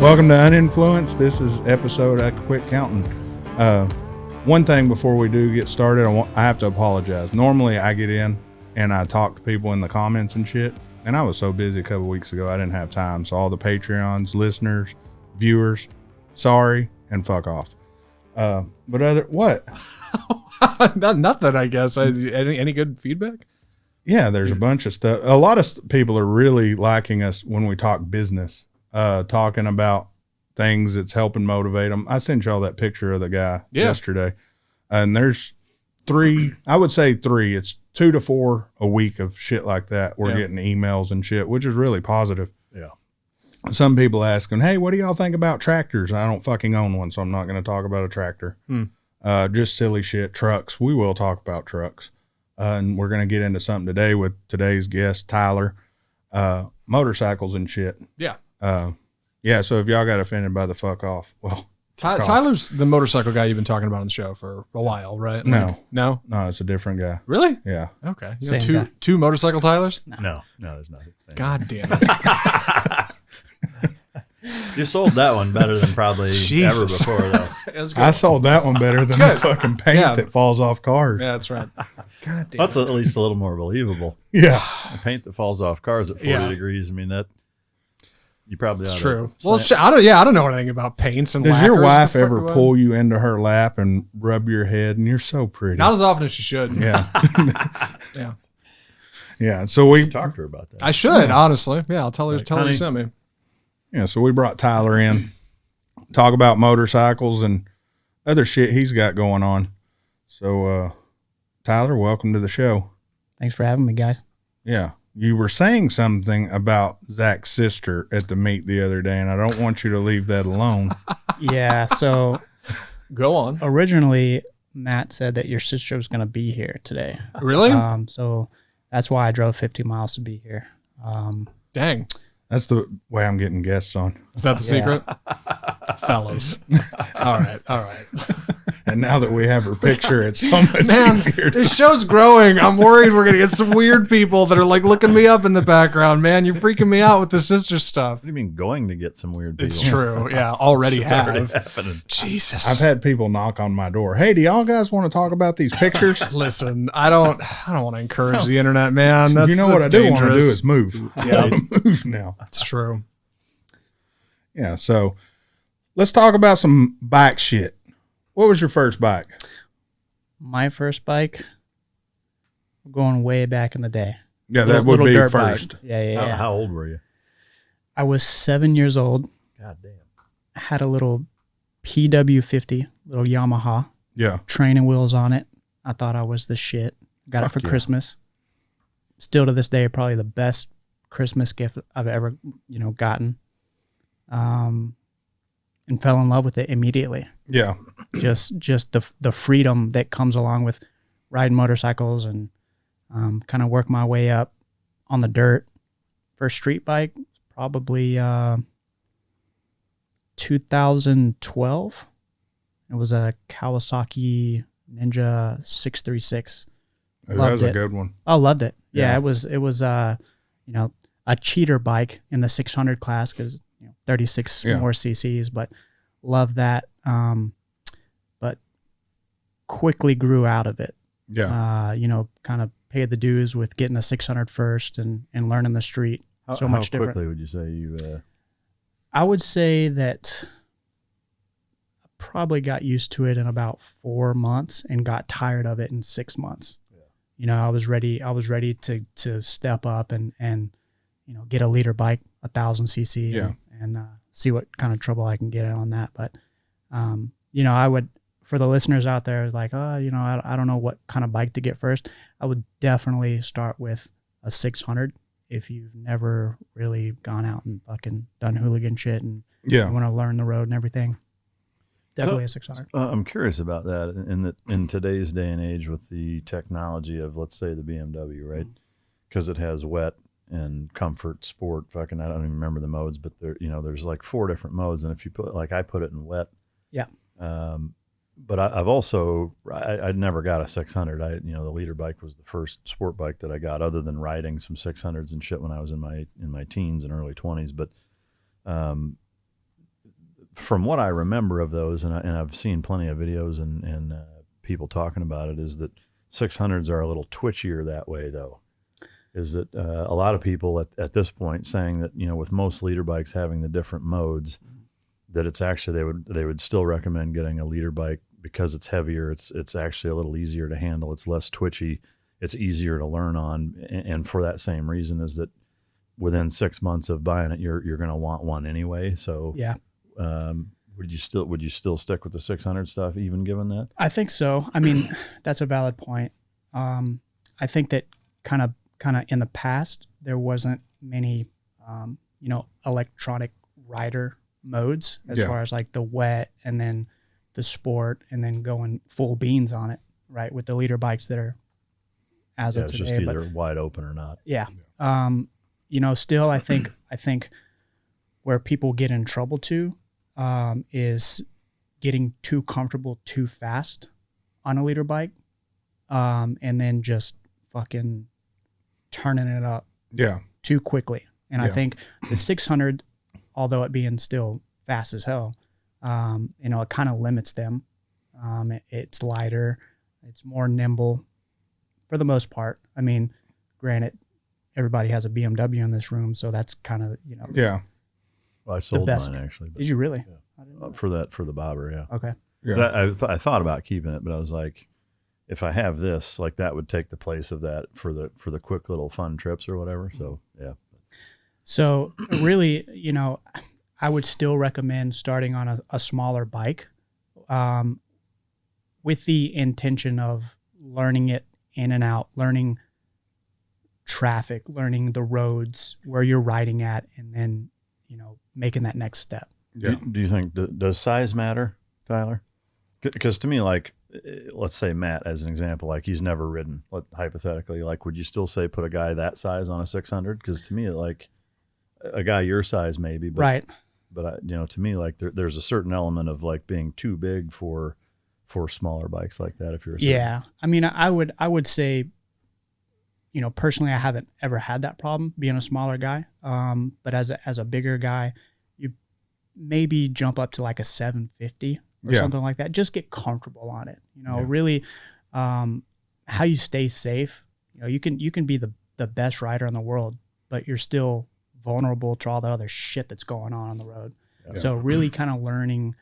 Welcome to Uninfluenced. This is episode, I quit counting. One thing before we do get started, I have to apologize. Normally I get in and I talk to people in the comments and shit, and I was so busy a couple weeks ago I didn't have time. So all the Patreons, listeners, viewers, sorry and fuck off. But what? Nothing, I guess. Any good feedback? Yeah, there's a bunch of stuff. A lot of people are really liking us when we talk business, talking about things that's helping motivate them. I sent y'all that picture of the guy yesterday, and there's I would say three. It's 2 to 4 a week of shit like that. We're getting emails and shit, which is really positive. Yeah. Some people asking, hey, what do y'all think about tractors? I don't fucking own one, so I'm not going to talk about a tractor. Just silly shit. Trucks. We will talk about trucks. And we're going to get into something today with today's guest, Tyler. Motorcycles and shit. Yeah. Yeah, so if y'all got offended by the fuck off, well, Tyler's the motorcycle guy you've been talking about on the show for a while, right? No. No, it's a different guy. really? Yeah. Okay. You Same know, guy. two motorcycle Tylers? No, there's not. God damn it. You sold that one better than probably Jesus. ever before, though. That's good. I sold that one better than the fucking paint that falls off cars. Yeah, that's right. God damn That's it. at least a little more believable. Yeah. The paint that falls off cars at 40 degrees. I mean, that you probably It's ought to true. slam- Well, I don't know anything about paints and Does your lacquers. wife The fuck ever do I- pull you into her lap and rub your head? And you're so pretty. Not as often as she should. Yeah. Yeah. Yeah. So we talk to her about that. I should, honestly. Yeah, I'll tell her you honey, sent me. so we brought Tyler in, talk about motorcycles and other shit he's got going on. So Tyler, welcome to the show. Thanks for having me, guys. Yeah. You were saying something about Zach's sister at the meet the other day, and I don't want you to leave that alone. Yeah, so Go on. originally Matt said that your sister was going to be here today. Really? So that's why I drove 50 miles to be here. Dang. That's the way I'm getting guests on. Is that the secret? Fellas. All right. And now that we have her picture, it's so much Man, easier. this show's growing. I'm worried we're going to get some weird people that are like looking me up in the background. Man, you're freaking me out with the sister stuff. What do you mean going to get some weird people? It's true. Yeah, already It's have. already happening. Jesus. I've had people knock on my door. Hey, do y'all guys want to talk about these pictures? Listen, I don't want to encourage the internet, man. That's, You know what I do want to do dangerous. is move. I gotta move now. That's true. Yeah, so let's talk about some bike shit. What was your first bike? My first bike, going way back in the day. Yeah, that would Little be dirt first. bike. Yeah. How old were you? I was 7 years old. God damn. Had a little PW50, little Yamaha, Yeah. training wheels on it. I thought I was the shit. Got it for Christmas. Still to this day, probably the best Christmas gift I've ever, gotten. And fell in love with it immediately. Yeah. Just the freedom that comes along with riding motorcycles and kind of work my way up on the dirt. First street bike, probably 2012. It was a Kawasaki Ninja 636. That Loved was a it. good one. I loved it. Yeah. Yeah, it was a cheater bike in the 600 class because 36 more cc's, but love that. But quickly grew out of it. Yeah. Kind of paid the dues with getting a 600 first and learning the street. So much how different. quickly would you say you? I would say that I probably got used to it in about 4 months and got tired of it in 6 months. Yeah. I was ready to step up and get a leader bike, 1,000 cc and see what kind of trouble I can get in on that. But, I would, for the listeners out there, like, I don't know what kind of bike to get first. I would definitely start with a 600 if you've never really gone out and fucking done hooligan shit and you want to learn the road and everything. Definitely a 600. I'm curious about that in today's day and age with the technology of, let's say, the BMW, right? Because it has wet and comfort, sport, fucking, I don't even remember the modes, but there's like 4 different modes. And if you put, like I put it in wet. Yeah. But I'd never got a 600. The leader bike was the first sport bike that I got, other than riding some 600s and shit when I was in my teens and early 20s. But from what I remember of those, and I've seen plenty of videos and people talking about it, is that 600s are a little twitchier that way, though. Is that a lot of people at this point saying that, with most leader bikes having the different modes, that it's actually they would still recommend getting a leader bike because it's heavier. It's actually a little easier to handle. It's less twitchy. It's easier to learn on, and for that same reason is that within 6 months of buying it, you're going to want one anyway. So Yeah. Would you still stick with the 600 stuff, even given that? I think so. I mean, that's a valid point. I think that kind of in the past, there wasn't many, electronic rider modes as far as like the wet and then the sport and then going full beans on it, right? With the leader bikes that are as of It's today. just either wide open or not. Yeah. Still, I think where people get in trouble too is getting too comfortable too fast on a leader bike, and then just fucking turning it up too quickly. And I think the 600, although it being still fast as hell, it kind of limits them. It's lighter, it's more nimble for the most part. I mean, granted, everybody has a BMW in this room, so that's kind of, Yeah. Well, I sold best. mine actually. But Did you really? Yeah. I didn't know. For the bobber, yeah. Okay. Yeah. I thought about keeping it, but I was like, if I have this, like that would take the place of that for the quick little fun trips or whatever. So yeah. So really, I would still recommend starting on a smaller bike, with the intention of learning it in and out, learning traffic, learning the roads, where you're riding at, and then, making that next step. Yeah. Do you think does size matter, Tyler? Because to me, like, let's say Matt as an example, like he's never ridden. Hypothetically, like, would you still say put a guy that size on a 600? Because to me, like a guy your size maybe, but, Right. But to me, like there's a certain element of like being too big for smaller bikes like that. If you're Yeah. I mean, I would say, personally, I haven't ever had that problem being a smaller guy. But as a bigger guy, you maybe jump up to like a 750 or something like that. Just get comfortable on it. Really, how you stay safe. You can be the best rider in the world, but you're still vulnerable to all the other shit that's going on the road. Yeah. So really kind of learning,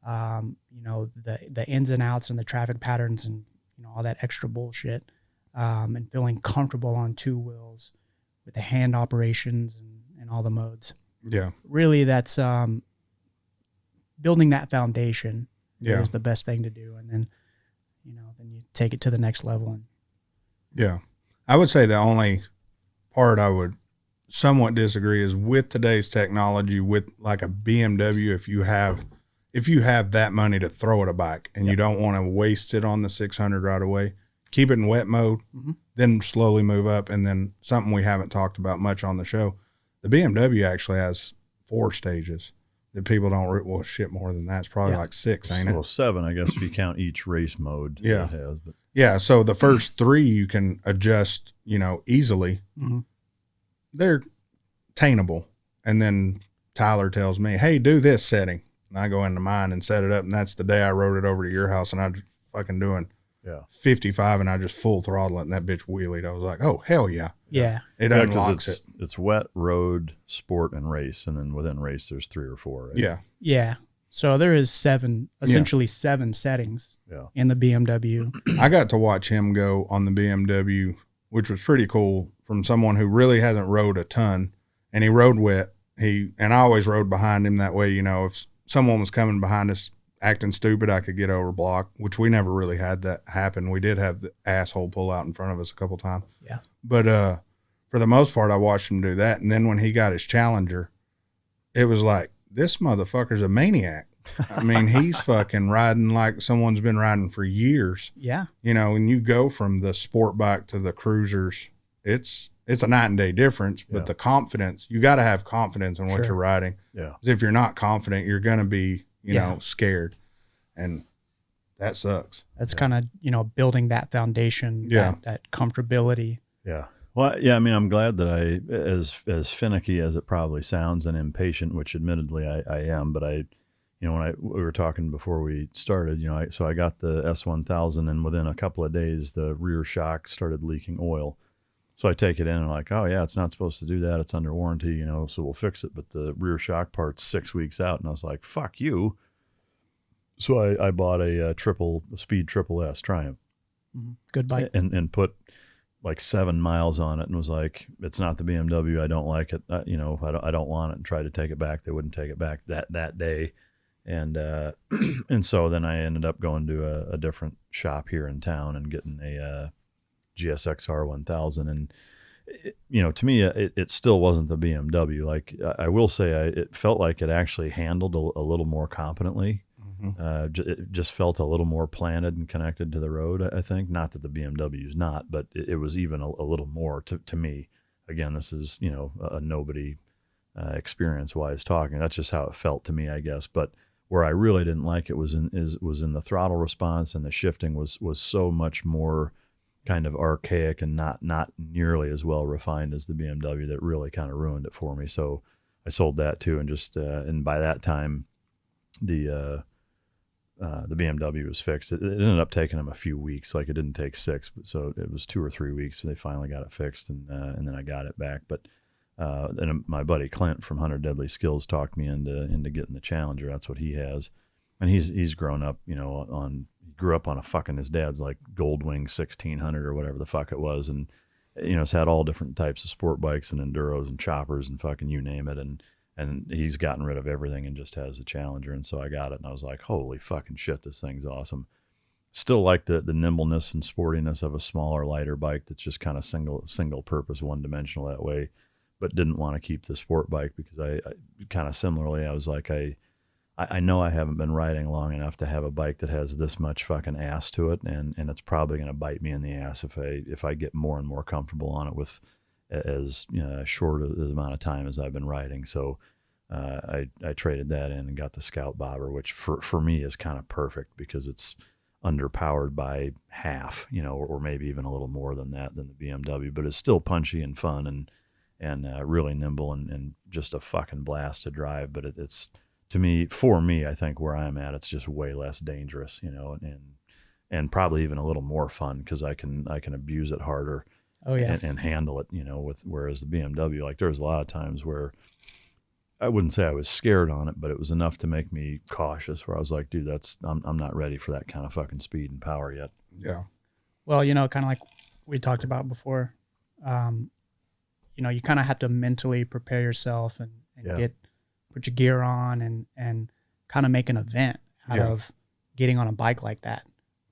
the ins and outs and the traffic patterns and, all that extra bullshit, and feeling comfortable on two wheels with the hand operations and all the modes. Yeah. Really, that's building that foundation Yeah. is the best thing to do. And then, then you take it to the next level. And Yeah. I would say the only part I would somewhat disagree is with today's technology, with like a BMW, if you have that money to throw at a bike and you don't want to waste it on the 600 right away, keep it in wet mode, then slowly move up. And then something we haven't talked about much on the show, the BMW actually has 4 stages that people don't, well, shit, more than that. It's probably like 6, ain't it? Well, 7, I guess, if you count each race mode. Yeah. It has, but. Yeah. So the first 3 you can adjust, easily. They're attainable. And then Tyler tells me, hey, do this setting. And I go into mine and set it up. And that's the day I rode it over to your house and I just fucking doing 55 and I just full throttle it and that bitch wheelied. I was like, oh, hell yeah. yeah, It Yeah, unlocks it. It's wet, road, sport, and race. And then within race, there's 3 or 4, right? Yeah. yeah. So there is essentially 7 settings in the BMW. I got to watch him go on the BMW, which was pretty cool, from someone who really hasn't rode a ton, and he rode wet. And I always rode behind him that way. If someone was coming behind us acting stupid, I could get over block, which we never really had that happen. We did have the asshole pull out in front of us a couple times. Yeah. But for the most part, I watched him do that. And then when he got his Challenger, it was like, this motherfucker's a maniac. I mean, he's fucking riding like someone's been riding for years. Yeah. When you go from the sport bike to the cruisers, it's a night and day difference, but the confidence, you got to have confidence in what you're riding. Yeah. 'Cause if you're not confident, you're going to be, scared, and that sucks. That's kind of, building that foundation, that comfortability. Yeah. Well, yeah, I mean, I'm glad that as finicky as it probably sounds and impatient, which admittedly I am, but you know, we were talking before we started, you know, so I got the S1000, and within a couple of days, the rear shock started leaking oil. So I take it in and I'm like, oh yeah, it's not supposed to do that. It's under warranty, you know, so we'll fix it. But the rear shock part's 6 weeks out. And I was like, fuck you. So I bought a speed triple S Triumph. Good bike. And put like 7 miles on it and was like, it's not the BMW. I don't like it. You know, I don't want it, and tried to take it back. They wouldn't take it back that day. And and so then I ended up going to a different shop here in town and getting a GSXR 1000. And you know, to me, it still wasn't the BMW. Like I will say, it felt like it actually handled a little more competently. It just felt a little more planted and connected to the road, I think. Not that the BMW is not, but it was even a little more to me. Again, this is, you know, a nobody experience-wise talking. That's just how it felt to me, I guess. But where I really didn't like it was in the throttle response, and the shifting was so much more kind of archaic and not nearly as well refined as the BMW, that really kind of ruined it for me. So I sold that too, and just and by that time the BMW was fixed. It ended up taking them a few weeks. Like, it didn't take 6, but so it was 2 or 3 weeks. So they finally got it fixed, and then I got it back. But then my buddy Clint from 100 Deadly Skills talked me into getting the Challenger. That's what he has, and he's grown up, you know, he grew up on a fucking, his dad's like Goldwing 1600 or whatever the fuck it was, and you know, has had all different types of sport bikes and enduros and choppers and fucking you name it, and he's gotten rid of everything and just has the Challenger. And so I got it, and I was like, holy fucking shit, this thing's awesome. Still like the nimbleness and sportiness of a smaller, lighter bike that's just kind of single purpose, one dimensional that way, but didn't want to keep the sport bike because I kind of similarly, I was like, I know I haven't been riding long enough to have a bike that has this much fucking ass to it, and it's probably going to bite me in the ass if I get more and more comfortable on it with as, you know, short as amount of time as I've been riding. So I traded that in and got the Scout Bobber, which for me is kind of perfect because it's underpowered by half, you know, or maybe even a little more than that, than the BMW, but it's still punchy and fun and really nimble and just a fucking blast to drive. But it's for me, I think where I'm at, it's just way less dangerous, you know, and probably even a little more fun because I can abuse it harder. Oh yeah. And handle it, you know, whereas the BMW, like, there's a lot of times where I wouldn't say I was scared on it, but it was enough to make me cautious, where I was like, dude, I'm not ready for that kind of fucking speed and power yet. Yeah. Well, you know, kind of like we talked about before, you know, you kind of have to mentally prepare yourself and put your gear on and kind of make an event out of getting on a bike like that.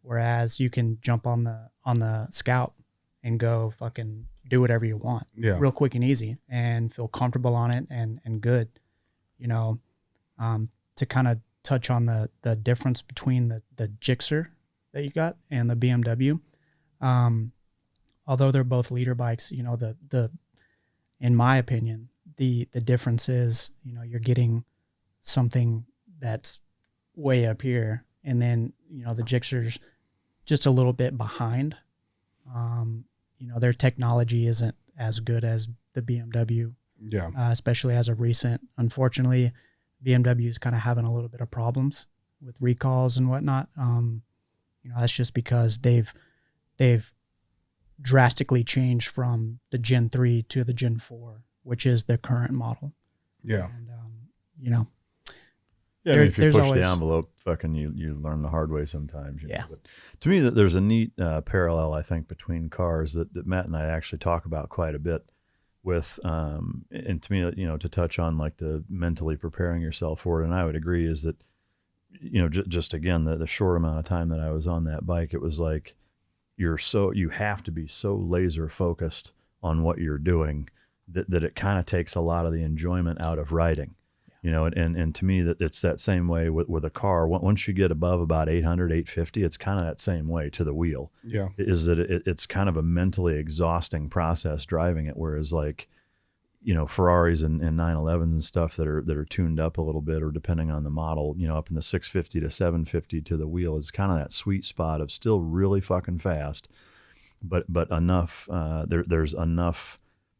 Whereas you can jump on the Scout and go fucking do whatever you want, real quick and easy, and feel comfortable on it and good, you know. To kind of touch on the difference between the Gixxer that you got and the BMW, although they're both leader bikes, you know, the in my opinion, the difference is, you know, you're getting something that's way up here, and then, you know, the Gixxer's just a little bit behind. You know, their technology isn't as good as the BMW, especially as of recent. Unfortunately, BMW is kind of having a little bit of problems with recalls and whatnot. You know, that's just because they've drastically changed from the Gen 3 to the Gen 4, which is the current model. Yeah. And, you know, yeah, I mean, if you push the envelope, fucking you learn the hard way sometimes. You know? But to me, that there's a neat parallel, I think, between cars that Matt and I actually talk about quite a bit with, and to me, you know, to touch on like the mentally preparing yourself for it, and I would agree, is that, you know, just again, the short amount of time that I was on that bike, it was like you have to be so laser focused on what you're doing that it kind of takes a lot of the enjoyment out of riding. You know, and to me, that it's that same way with a car. Once you get above about 800, 850, it's kind of that same way to the wheel. Yeah. Is that it's kind of a mentally exhausting process driving it. Whereas, like, you know, Ferraris and 911s and stuff that are tuned up a little bit, or depending on the model, you know, up in the 650 to 750 to the wheel is kind of that sweet spot of still really fucking fast, but enough, there's enough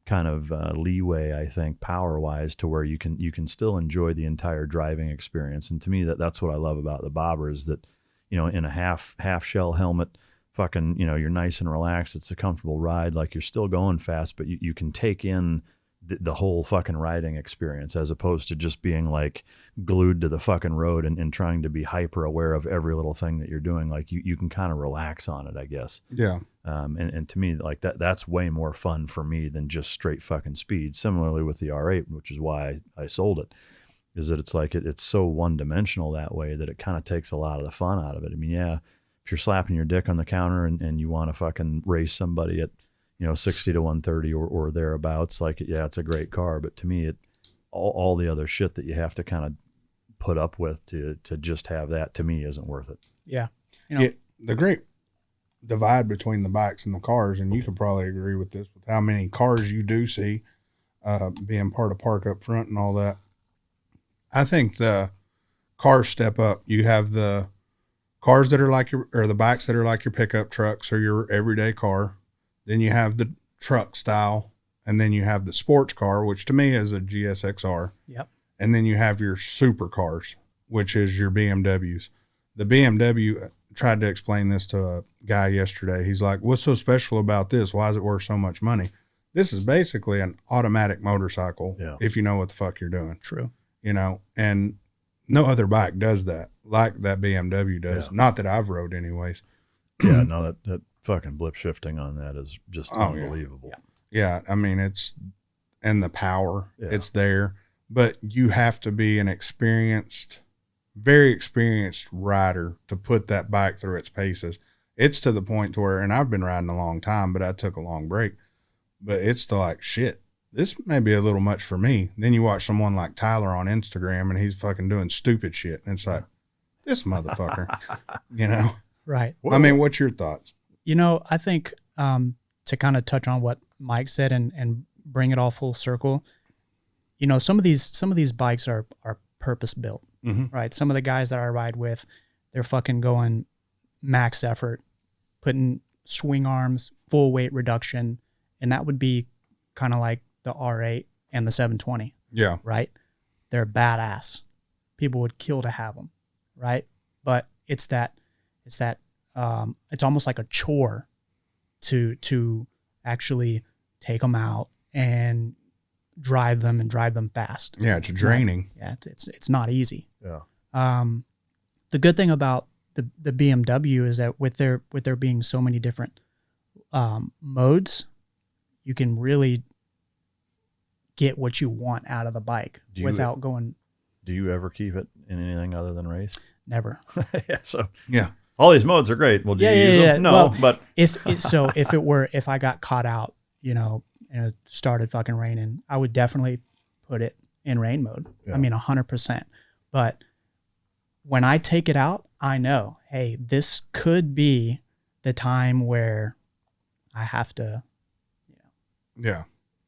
kind of leeway, I think, power wise, to where you can still enjoy the entire driving experience. And to me, that's what I love about the bobber, is that, in a half shell helmet, fucking, you're nice and relaxed. It's a comfortable ride. Like, you're still going fast, but you can take in the whole fucking riding experience, as opposed to just being like glued to the fucking road and trying to be hyper aware of every little thing that you're doing. Like, you can kind of relax on it, I guess. Yeah. And to me, like, that's way more fun for me than just straight fucking speed. Similarly with the R8, which is why I sold it, is that it's like, it's so one dimensional that way that it kind of takes a lot of the fun out of it. I mean, yeah, if you're slapping your dick on the counter and you want to fucking race somebody at, 60 to 130 or thereabouts, like, yeah, it's a great car. But to me, all the other shit that you have to kind of put up with to just have that, to me, isn't worth it. Yeah. The great divide between the bikes and the cars, and you could probably agree with this, with how many cars you do see being part of Park Up Front and all that. I think the cars step up. You have the cars that are like the bikes that are like your pickup trucks or your everyday car. Then you have the truck style, and then you have the sports car, which to me is a GSXR. Yep. And then you have your supercars, which is your BMWs. The BMW, tried to explain this to a guy yesterday. He's like, what's so special about this? Why is it worth so much money? This is basically an automatic motorcycle, if you know what the fuck you're doing. True. And no other bike does that like that BMW does. Yeah. Not that I've rode anyways. Yeah, no, that fucking blip shifting on that is just unbelievable. Yeah. I mean, and the power, it's there, but you have to be an very experienced rider to put that bike through its paces. It's to the point to where, and I've been riding a long time, but I took a long break, but it's to like, shit, this may be a little much for me. Then you watch someone like Tyler on Instagram and he's fucking doing stupid shit. And it's like, this motherfucker, Right. I mean, what's your thoughts? I think to kind of touch on what Mike said and bring it all full circle, some of these bikes are purpose built, right? Some of the guys that I ride with, they're fucking going max effort, putting swing arms, full weight reduction, and that would be kind of like the R8 and the 720. Yeah. Right? They're badass. People would kill to have them, right? But it's almost like a chore to actually take them out and drive them fast. Yeah, it's draining. Yeah, it's not easy. Yeah. The good thing about the BMW is that with there being so many different modes, you can really get what you want out of the bike without going. Do you ever keep it in anything other than race? Never. Yeah. All these modes are great. Well, do you use them? No, well, but if I got caught out, and it started fucking raining, I would definitely put it in rain mode. Yeah. I mean, 100%. But when I take it out, I know, hey, this could be the time where I have to,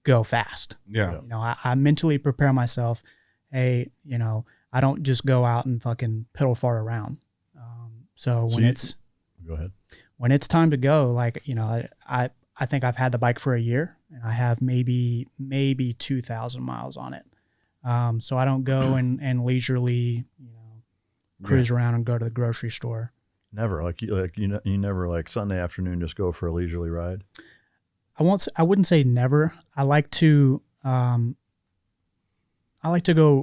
go fast. Yeah. I mentally prepare myself. Hey, I don't just go out and fucking piddle fart around. Go ahead. When it's time to go, like, I think I've had the bike for a year and I have maybe 2,000 miles on it. So I don't go and leisurely, cruise around and go to the grocery store. Never you never like Sunday afternoon, just go for a leisurely ride. I wouldn't say never. I like to go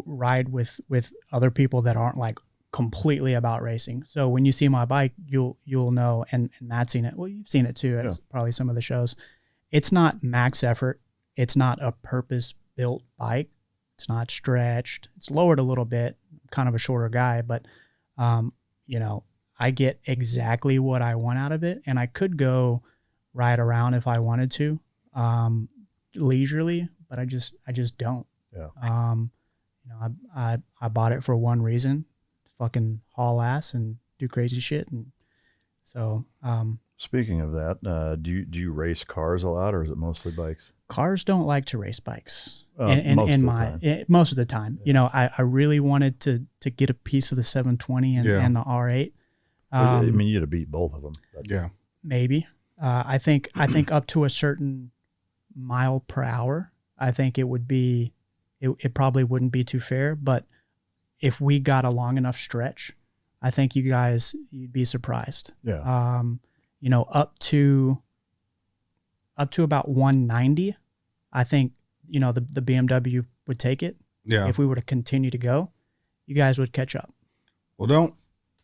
ride with other people that aren't like completely about racing. So when you see my bike, you'll know, and Matt's seen it. Well, you've seen it too at probably some of the shows. It's not max effort. It's not a purpose built bike. It's not stretched. It's lowered a little bit. I'm kind of a shorter guy, but I get exactly what I want out of it, and I could go ride around if I wanted to, leisurely, but I just don't. Yeah. I bought it for one reason, fucking haul ass and do crazy shit. And so, speaking of that, do you race cars a lot, or is it mostly bikes? Cars don't like to race bikes. Most of the time. I really wanted to get a piece of the 720 and the R8. I mean, you'd have beat both of them. Yeah. Maybe. I think up to a certain mile per hour, I think it probably wouldn't be too fair. But if we got a long enough stretch, I think you'd be surprised. Yeah. You know, up to about 190, I think, you know, the BMW would take it. Yeah. If we were to continue to go, you guys would catch up. Well,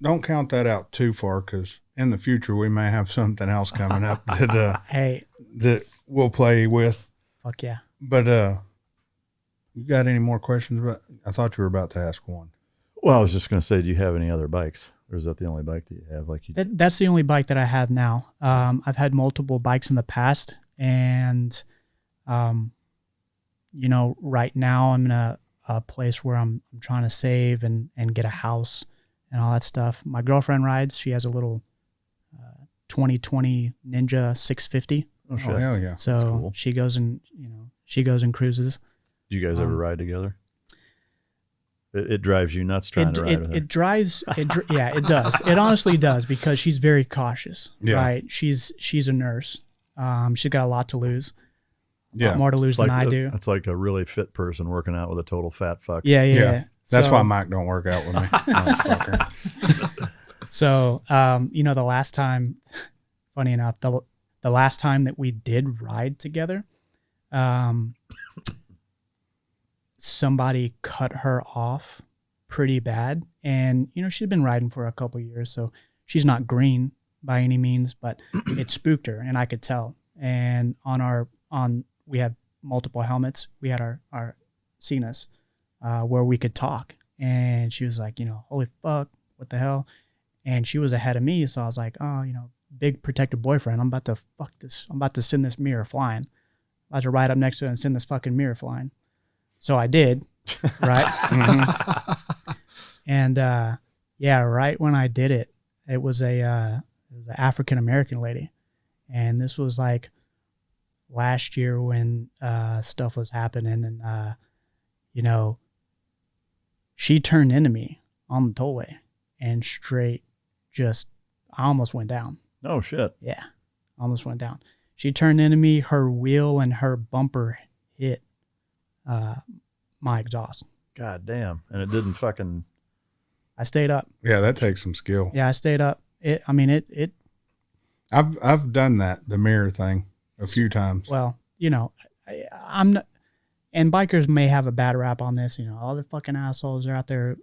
don't count that out too far, because in the future we may have something else coming up that Hey, that we'll play with. fuck yeah. But you got any more questions about? I thought you were about to ask one. Well, I was just going to say, do you have any other bikes, or is that the only bike that you have? Like you, That's the only bike that I have now. I've had multiple bikes in the past, and you know, right now I'm in a place where I'm trying to save and get a house and all that stuff. My girlfriend rides. She has a little 2020 Ninja 650. oh, shit. Oh hell yeah! So cool. she goes and cruises. Do you guys ever ride together? It drives you nuts trying to ride with her. It drives. Yeah, it does. It honestly does, because she's very cautious. Yeah. Right. She's a nurse. She's got a lot to lose. A Yeah. lot more to lose than I do. It's like a really fit person working out with a total fat fuck. Yeah. That's So- why Mike don't work out with me. Motherfucker. So, you know, the last time, funny enough, the last time that we did ride together, somebody cut her off pretty bad. And, you know, she's been riding for a couple of years, so she's not green by any means, but it spooked her, and I could tell. And we have multiple helmets. We had our Cenas, where we could talk. And she was like, you know, holy fuck, what the hell? And she was ahead of me, so I was like, oh, you know, big protective boyfriend. I'm about to fuck this. I'm about to send this mirror flying. I'm about to ride up next to it and send this fucking mirror flying. So I did, right? And yeah, right when I did it, it was an African American lady, and this was like last year when stuff was happening, and you know, she turned into me on the tollway, and straight, just I almost went down. Oh shit. Yeah, almost went down. She turned into me. Her wheel and her bumper hit my exhaust. God damn. And it didn't fucking. I stayed up. Yeah, that takes some skill. Yeah, I stayed up. It. I've done that, the mirror thing, a few times. Well, you know, I'm not. And bikers may have a bad rap on this. You know, all the fucking assholes are out there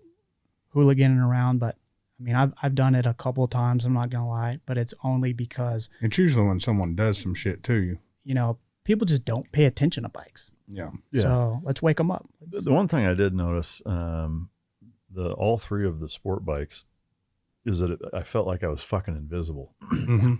hooliganing around. But I mean, I've done it a couple of times. I'm not gonna lie, but it's only because It's usually when someone does some shit to you. you know, people just don't pay attention to bikes. Yeah. Yeah. So let's wake them up. The one thing I did notice, all three of the sport bikes, is that I felt like I was fucking invisible. hmm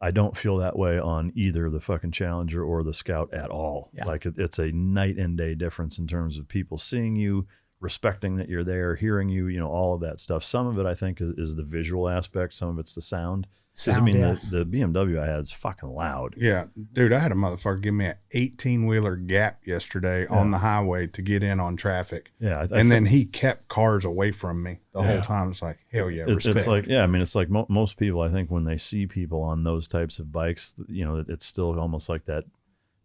I don't feel that way on either the fucking Challenger or the Scout at all. Yeah. Like it's a night and day difference in terms of people seeing you, respecting that you're there, hearing you, you know, all of that stuff. Some of it I think is the visual aspect. Some of it's the sound. Because I mean, yeah. the BMW I had is fucking loud. Yeah. Dude, I had a motherfucker give me an 18-wheeler gap yesterday on the highway to get in on traffic. Yeah. And then he kept cars away from me the whole time. It's like, hell yeah, respect. It's like, yeah, I mean, it's like most people, I think when they see people on those types of bikes, you know, it's still almost like that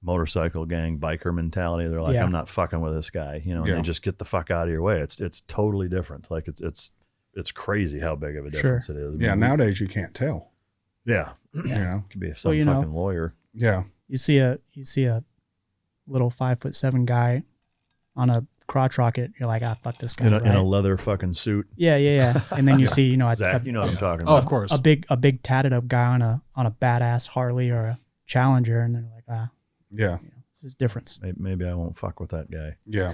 motorcycle gang biker mentality. They're like, Yeah. I'm not fucking with this guy, you know, and Yeah. they just get the fuck out of your way. It's totally different. Like it's crazy how big of a difference it is. I mean, Yeah, nowadays you can't tell. yeah. You know? Could be some Well, you know, fucking lawyer. Yeah. You see a little 5'7" guy on a crotch rocket. You're like, fuck this guy. In right? a leather fucking suit. Yeah. And then you see, you know, Zach, you know what I'm talking Oh, about. of course. a big tatted up guy on a badass Harley or a Challenger, and they're like, Yeah. this is difference. Maybe I won't fuck with that guy. Yeah.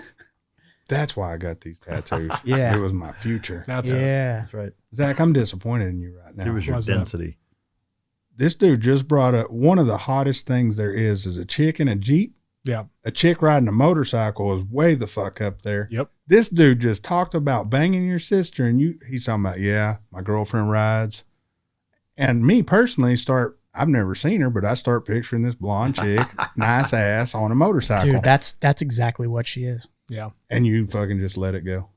That's why I got these tattoos. Yeah. It was my future. That's it. Yeah. That's right. Zach, I'm disappointed in you right now. It was your Why's that? density. This dude just brought up one of the hottest things there is a chick in a Jeep. Yeah. A chick riding a motorcycle is way the fuck up there. Yep. This dude just talked about banging your sister, and he's talking about, yeah, my girlfriend rides. And me personally I've never seen her, but I start picturing this blonde chick, nice ass on a motorcycle. Dude, that's exactly what she is. Yeah. And you fucking just let it go.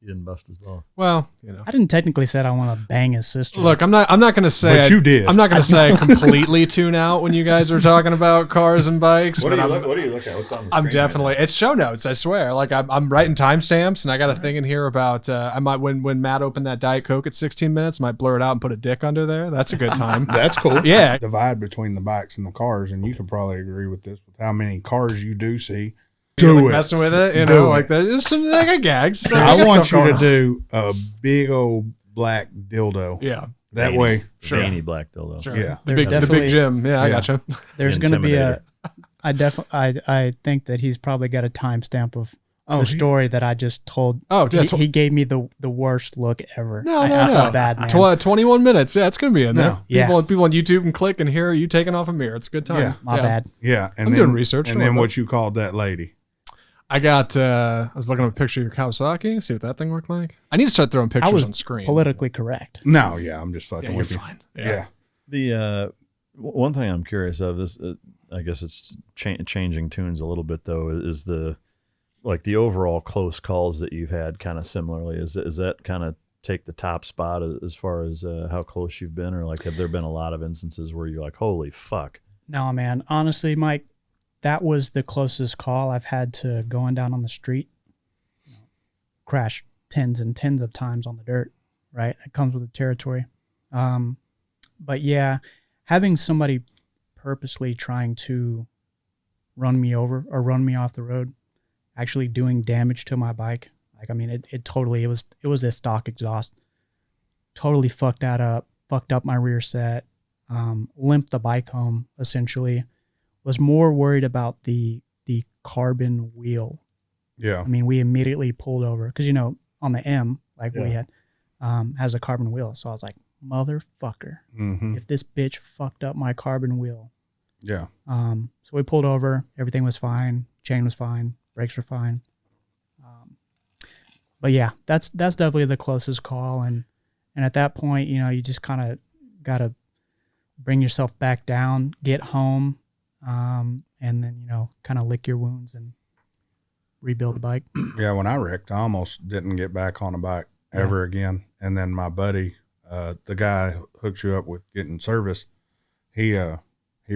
He didn't bust his balls. Well, I didn't technically say I want to bang his sister. Look, I'm not going to say. But you did. I'm not going to say I completely tune out when you guys are talking about cars and bikes. What but do you look at? What's on the I'm screen definitely. It's show notes. I swear. Like I'm writing timestamps, and I got a thing in here about. I might when Matt opened that Diet Coke at 16 minutes, might blur it out and put a dick under there. That's a good time. That's cool. Yeah. Divide between the bikes and the cars, and you could probably agree with this with how many cars you do see. You're, Do like, it. messing with it, you Do know, it. like there's some like a gags. Like, I got want stuff you to going on. do a big old black dildo. Yeah, That Veiny. way, Sure. Veiny black dildo. sure. Yeah. the There's big definitely- gym. Yeah, I Yeah. gotcha. There's going to be Intimidator. I think that he's probably got a timestamp of Oh, the he- story that I just told. Oh, yeah, he gave me the worst look ever. No, I no. felt bad, man. 21 minutes. Yeah, it's gonna be in there. No. Yeah. People on YouTube can click and hear you taking off a mirror. It's a good time. Yeah. My bad. yeah, and I'm then, doing research, and don't then worry what you called that lady? I got. I was looking at a picture of your Kawasaki. See what that thing looked like. I need to start throwing I pictures was on screen. politically correct. No, yeah, I'm just Yeah, fucking you're with you. fine. Yeah. The one thing I'm curious of is, I guess it's changing tunes a little bit though. Is the like the overall close calls that you've had kind of similarly? Is that kind of take the top spot as far as how close you've been, or like have there been a lot of instances where you're like, holy fuck? No, man. Honestly, Mike, that was the closest call I've had to going down on the street. Crash tens and tens of times on the dirt, right? It comes with the territory. But yeah, having somebody purposely trying to run me over or run me off the road, actually doing damage to my bike. Like, I mean, it totally, it was this stock exhaust. Totally fucked that up, fucked up my rear set, limped the bike home, essentially. Was more worried about the carbon wheel. Yeah. I mean, we immediately pulled over because, you know, on the M, like we Yeah. had, has a carbon wheel. So I was like, motherfucker, Mm-hmm. if this bitch fucked up my carbon wheel. Yeah. So we pulled over. Everything was fine. Chain was fine. Brakes were fine. But yeah, that's definitely the closest call. And at that point, you know, you just kind of got to bring yourself back down, get home, and then, you know, kind of lick your wounds and rebuild the bike. Yeah, when I wrecked, I almost didn't get back on a bike ever again. And then my buddy, the guy who hooks you up with getting service, he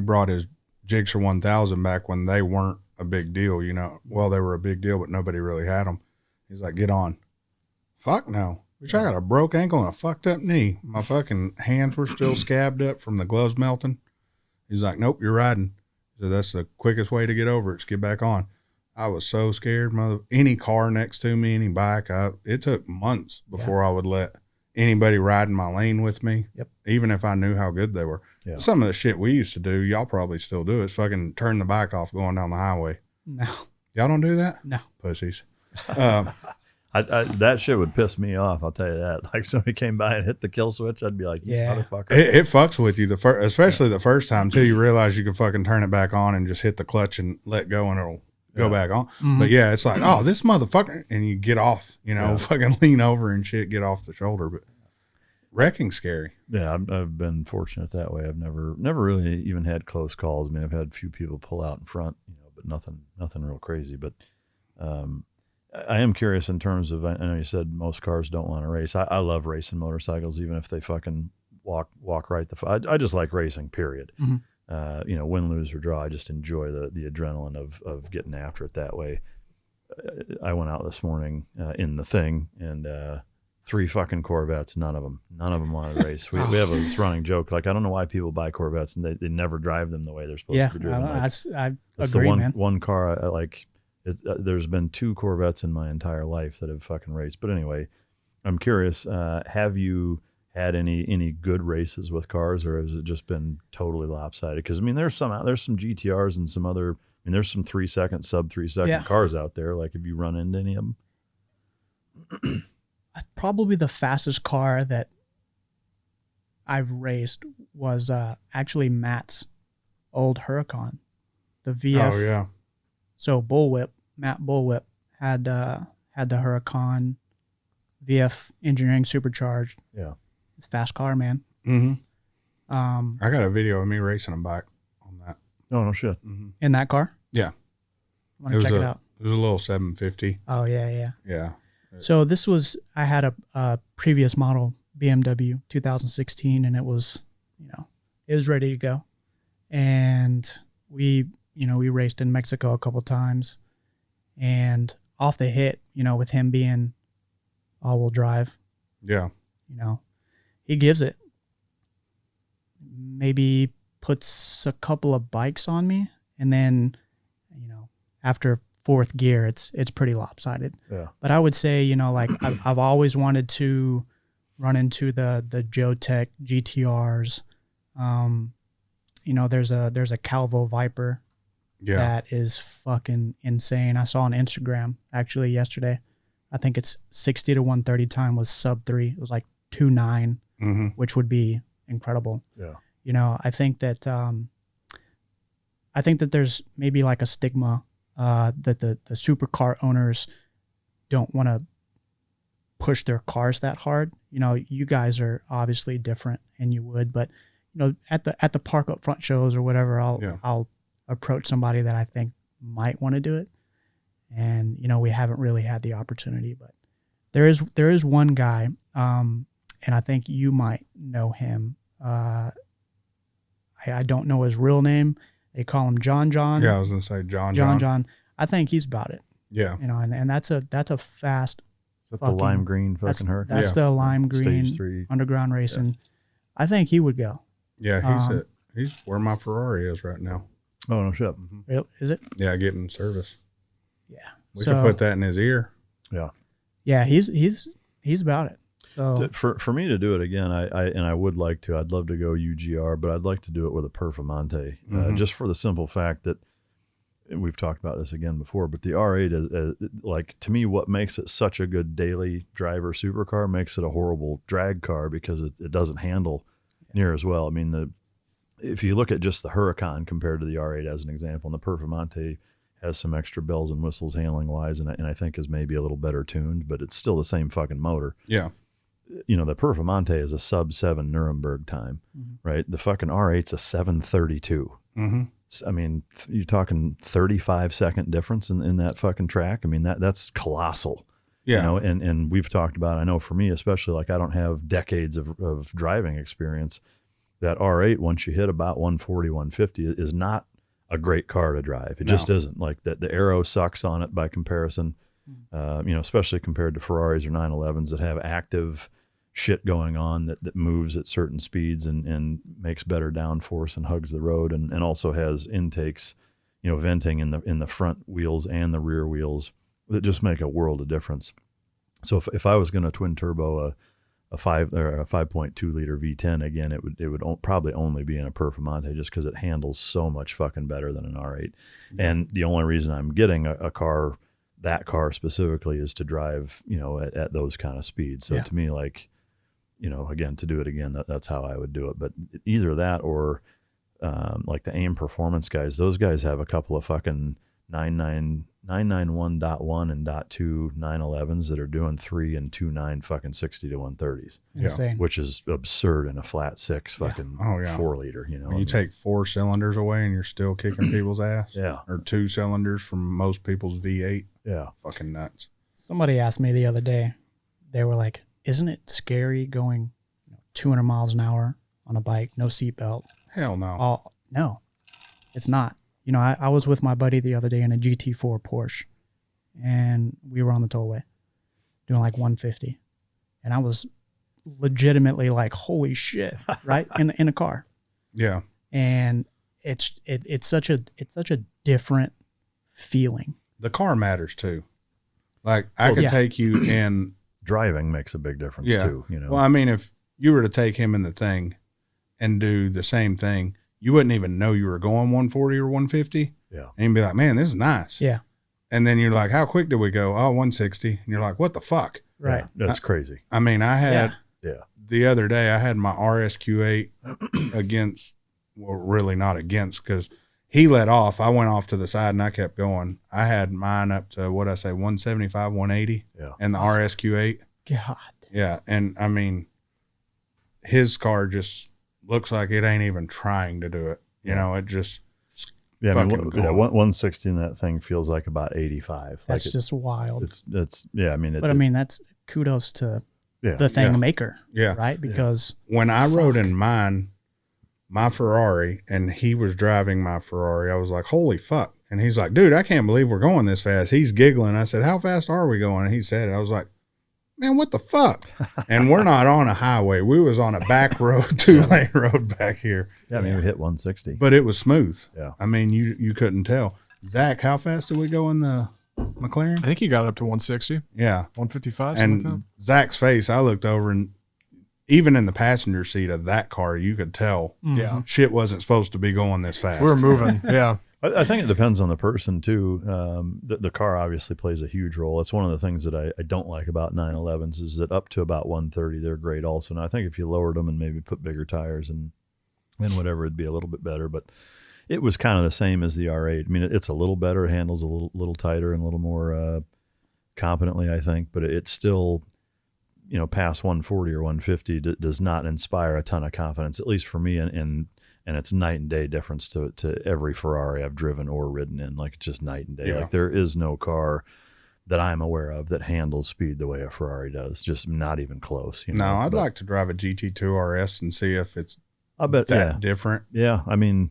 brought his Gixxer 1000 back when they weren't a big deal, you know. Well, they were a big deal, but nobody really had them. He's like, get on. Fuck no. Bitch, I got a broke ankle and a fucked up knee. My fucking hands were still scabbed up from the gloves melting. He's like, nope, you're riding. So that's the quickest way to get over it. Just get back on. I was so scared, any car next to me, any bike, it took months before I would let anybody ride in my lane with me. Yep. Even if I knew how good they were. Yeah. Some of the shit we used to do, y'all probably still do, is fucking turn the bike off going down the highway. No, Y'all don't do that? no. Pussies. I that shit would piss me off. I'll tell you that. Like somebody came by and hit the kill switch, I'd be like, you Yeah. motherfucker. It fucks with you especially the first time too. You realize you can fucking turn it back on and just hit the clutch and let go and it'll go back on. Mhm. But yeah, it's like, oh, this motherfucker, and you get off, you know, fucking lean over and shit, get off the shoulder. But wrecking's scary. Yeah, I've been fortunate that way. I've never really even had close calls. I mean, I've had a few people pull out in front, you know, but nothing real crazy. But I am curious in terms of, I know you said most cars don't want to race. I love racing motorcycles, even if they fucking walk right I just like racing, period. Mhm. You know, win, lose, or draw. I just enjoy the adrenaline of getting after it that way. I went out this morning in the thing and 3 fucking Corvettes. None of them wanted to race. We have this running joke. Like, I don't know why people buy Corvettes and they never drive them the way they're supposed Yeah, to be driven. Like, I that's agree, the man. one car I like. There's been 2 Corvettes in my entire life that have fucking raced. But anyway, I'm curious. Have you had any good races with cars, or has it just been totally lopsided? Because I mean, there's some GTRs and some other. I mean, there's some 3 second, sub 3 second Yeah. cars out there. Like, have you run into any of them? Probably the fastest car that I've raced was actually Matt's old Huracan, the VF. Oh yeah. So Matt Bullwhip had the Huracan VF engineering supercharged. Yeah. It's a fast car, man. Mm-hmm. Um, I got a video of me racing a bike on that. No shit. Mm-hmm. in that car. Yeah. Want to check it out? It was a little 750. Oh yeah. Yeah. So this was, I had a previous model BMW 2016, and it was, it was ready to go. And we raced in Mexico a couple times, and off the hit, with him being all-wheel drive, Yeah. He gives it. Maybe puts a couple of bikes on me, and then, after fourth gear, it's pretty lopsided. Yeah. But I would say, like I've always wanted to run into the Jotech GTRs. There's a Calvo Viper Yeah. that is fucking insane. I saw on Instagram actually yesterday. I think it's 60 to 130 time was sub 3. It was like 2.9, Mm-hmm. which would be incredible. Yeah. I think that there's maybe like a stigma that the supercar owners don't want to push their cars that hard. You guys are obviously different, and you would, but at the park up front shows or whatever, I'll approach somebody that I think might want to do it, and we haven't really had the opportunity. But there is one guy, and I think you might know him. I don't know his real name. They call him John. Yeah, I was gonna say John. I think he's about it. Yeah. And that's a fast. Is that the lime green That's fucking Hurricane? the lime green Stage 3. underground racing. I think he would go. Yeah, he's where my Ferrari is right now. Oh, no shit. Is it? Yeah, getting service. Yeah. We could put that in his ear. Yeah. Yeah, he's about it. So For me to do it again, I would like to. I'd love to go UGR, but I'd like to do it with a Performante, just for the simple fact that, and we've talked about this again before, but the R8 is like, to me, what makes it such a good daily driver supercar makes it a horrible drag car because it doesn't handle near as well. I mean, if you look at just the Huracan compared to the R8 as an example, and the Performante has some extra bells and whistles handling wise, and I think is maybe a little better tuned, but it's still the same fucking motor. Yeah. The Performante is a sub 7 Nuremberg time, right? The fucking R8's a 732. Mm-hmm. I mean, you're talking 35-second difference in that fucking track. I mean, that's colossal. Yeah. And we've talked about, I know for me especially, like I don't have decades of driving experience. That R8, once you hit about 140, 150, is not a great car to drive. It just isn't. Like the aero sucks on it by comparison, especially compared to Ferraris or 911s that have active shit going on that moves at certain speeds and makes better downforce and hugs the road and also has intakes, venting in the front wheels and the rear wheels that just make a world of difference. So if I was going to twin turbo a 5.2 liter V10 again, it would probably only be in a Performante just because it handles so much fucking better than an R8. And the only reason I'm getting that car specifically is to drive, at those kind of speeds. So to me, like, again, to do it again, that's how I would do it. But either that or like the AIM Performance guys, those guys have a couple of fucking 991.1 and .2 911s that are doing 3 and 2.9 fucking 60 to 130s. insane. Which is absurd in a flat 6 fucking 4 liter, When you take 4 cylinders away and you're still kicking people's ass. Yeah. Or 2 cylinders from most people's V8. Yeah. Fucking nuts. Somebody asked me the other day, they were like, isn't it scary going 200 miles an hour on a bike, no seatbelt? Hell no. No, it's not. I was with my buddy the other day in a GT4 Porsche, and we were on the tollway doing like 150, and I was legitimately like, holy shit, right? in a car. Yeah. And it's such a different feeling. The car matters too. Like I could take you in. Driving makes a big difference too, Well, I mean, if you were to take him in the thing and do the same thing, you wouldn't even know you were going 140 or 150. Yeah. And you'd be like, man, this is nice. Yeah. And then you're like, how quick did we go? Oh, 160. And you're like, what the fuck? Right. Yeah, that's crazy. I mean, I had the other day, I had my RSQ8 against, well, really not against, because he let off. I went off to the side and I kept going. I had mine up to, 175, 180. Yeah. And the RSQ8. God. Yeah. And I mean, his car just looks like it ain't even trying to do it. It just. Yeah, I mean, fucking gone. 160 in that thing feels like about 85. That's like just wild. It's yeah. I mean, but I mean, that's kudos to yeah, the thing Yeah. maker, Yeah. right? Because When I rode in my Ferrari, and he was driving my Ferrari, I was like, holy fuck. And he's like, dude, I can't believe we're going this fast. He's giggling. I said, how fast are we going? And he said it. I was like, man, what the fuck? And we're not on a highway. We was on a back road, 2-lane road back here. yeah. I mean, we hit 160. But it was smooth. Yeah. I mean, you couldn't tell. Zach, how fast did we go in the McLaren? I think he got up to 160, Yeah. 155, something like that. And Zach's face, I looked over, and even in the passenger seat of that car, you could tell Yeah. shit wasn't supposed to be going this fast. We were moving. Yeah. I think it depends on the person too. The car obviously plays a huge role. That's one of the things that I don't like about 911s is that up to about 130, they're great also. And I think if you lowered them and maybe put bigger tires and whatever, it'd be a little bit better. But it was kind of the same as the R8. I mean, it's a little better. It handles a little tighter and a little more competently, I think. But it's still, past 140 or 150 does not inspire a ton of confidence, at least for me. And it's night and day difference to every Ferrari I've driven or ridden in. Like, it's just night and day. Yeah. Like, there is no car that I'm aware of that handles speed the way a Ferrari does. Just not even close. No, I'd like to drive a GT2 RS and see if it's I bet that different. Yeah, I mean,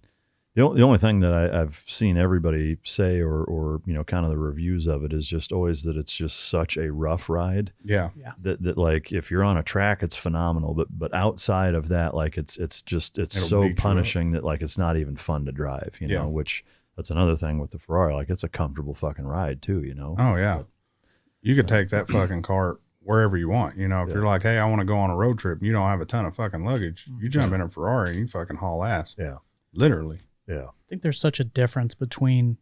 the only thing that I've seen everybody say or kind of the reviews of it is just always that it's just such a rough ride. Yeah. That like if you're on a track, it's phenomenal, but outside of that, like it's It'll so beat you punishing that like it's not even fun to drive. You Yeah. know, which that's another thing with the Ferrari. Like it's a comfortable fucking ride too. You know. Oh, yeah. You could take that fucking car wherever you want. If you're like, hey, I want to go on a road trip and you don't have a ton of fucking luggage, you jump in a Ferrari and you fucking haul ass. Yeah. Literally. Yeah. I think there's such a difference between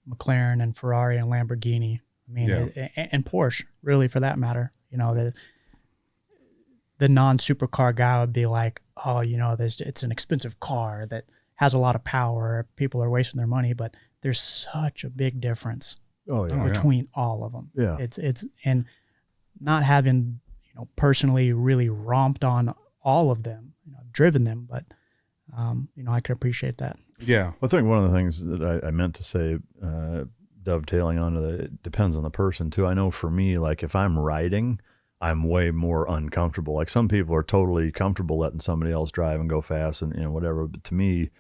McLaren and Ferrari and Lamborghini. I mean, Yeah. and Porsche, really, for that matter. The non-supercar guy would be like, oh, it's an expensive car that has a lot of power. People are wasting their money, but there's such a big difference Oh yeah. Oh, yeah. between all of them. Yeah. It's and not having personally really romped on all of them, driven them, but I could appreciate that. Yeah. I think one of the things that I meant to say, dovetailing onto it depends on the person too. I know for me, like if I'm riding, I'm way more uncomfortable. Like some people are totally comfortable letting somebody else drive and go fast and whatever. But to me,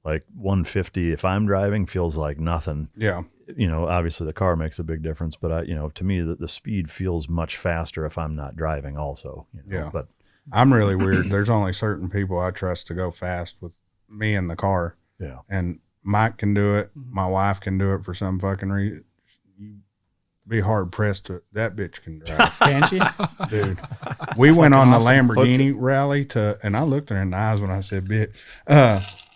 like 150, if I'm driving, feels like nothing. Yeah. Obviously the car makes a big difference, but to me, the speed feels much faster if I'm not driving also. Yeah. But I'm really weird. There's only certain people I trust to go fast with me in the car. yeah. And Mike can do it. My wife can do it for some fucking reason. You'd be hard pressed to, that bitch can drive. Can't you? Dude. We went on the awesome. Lamborghini rally and I looked her in the eyes when I said bitch.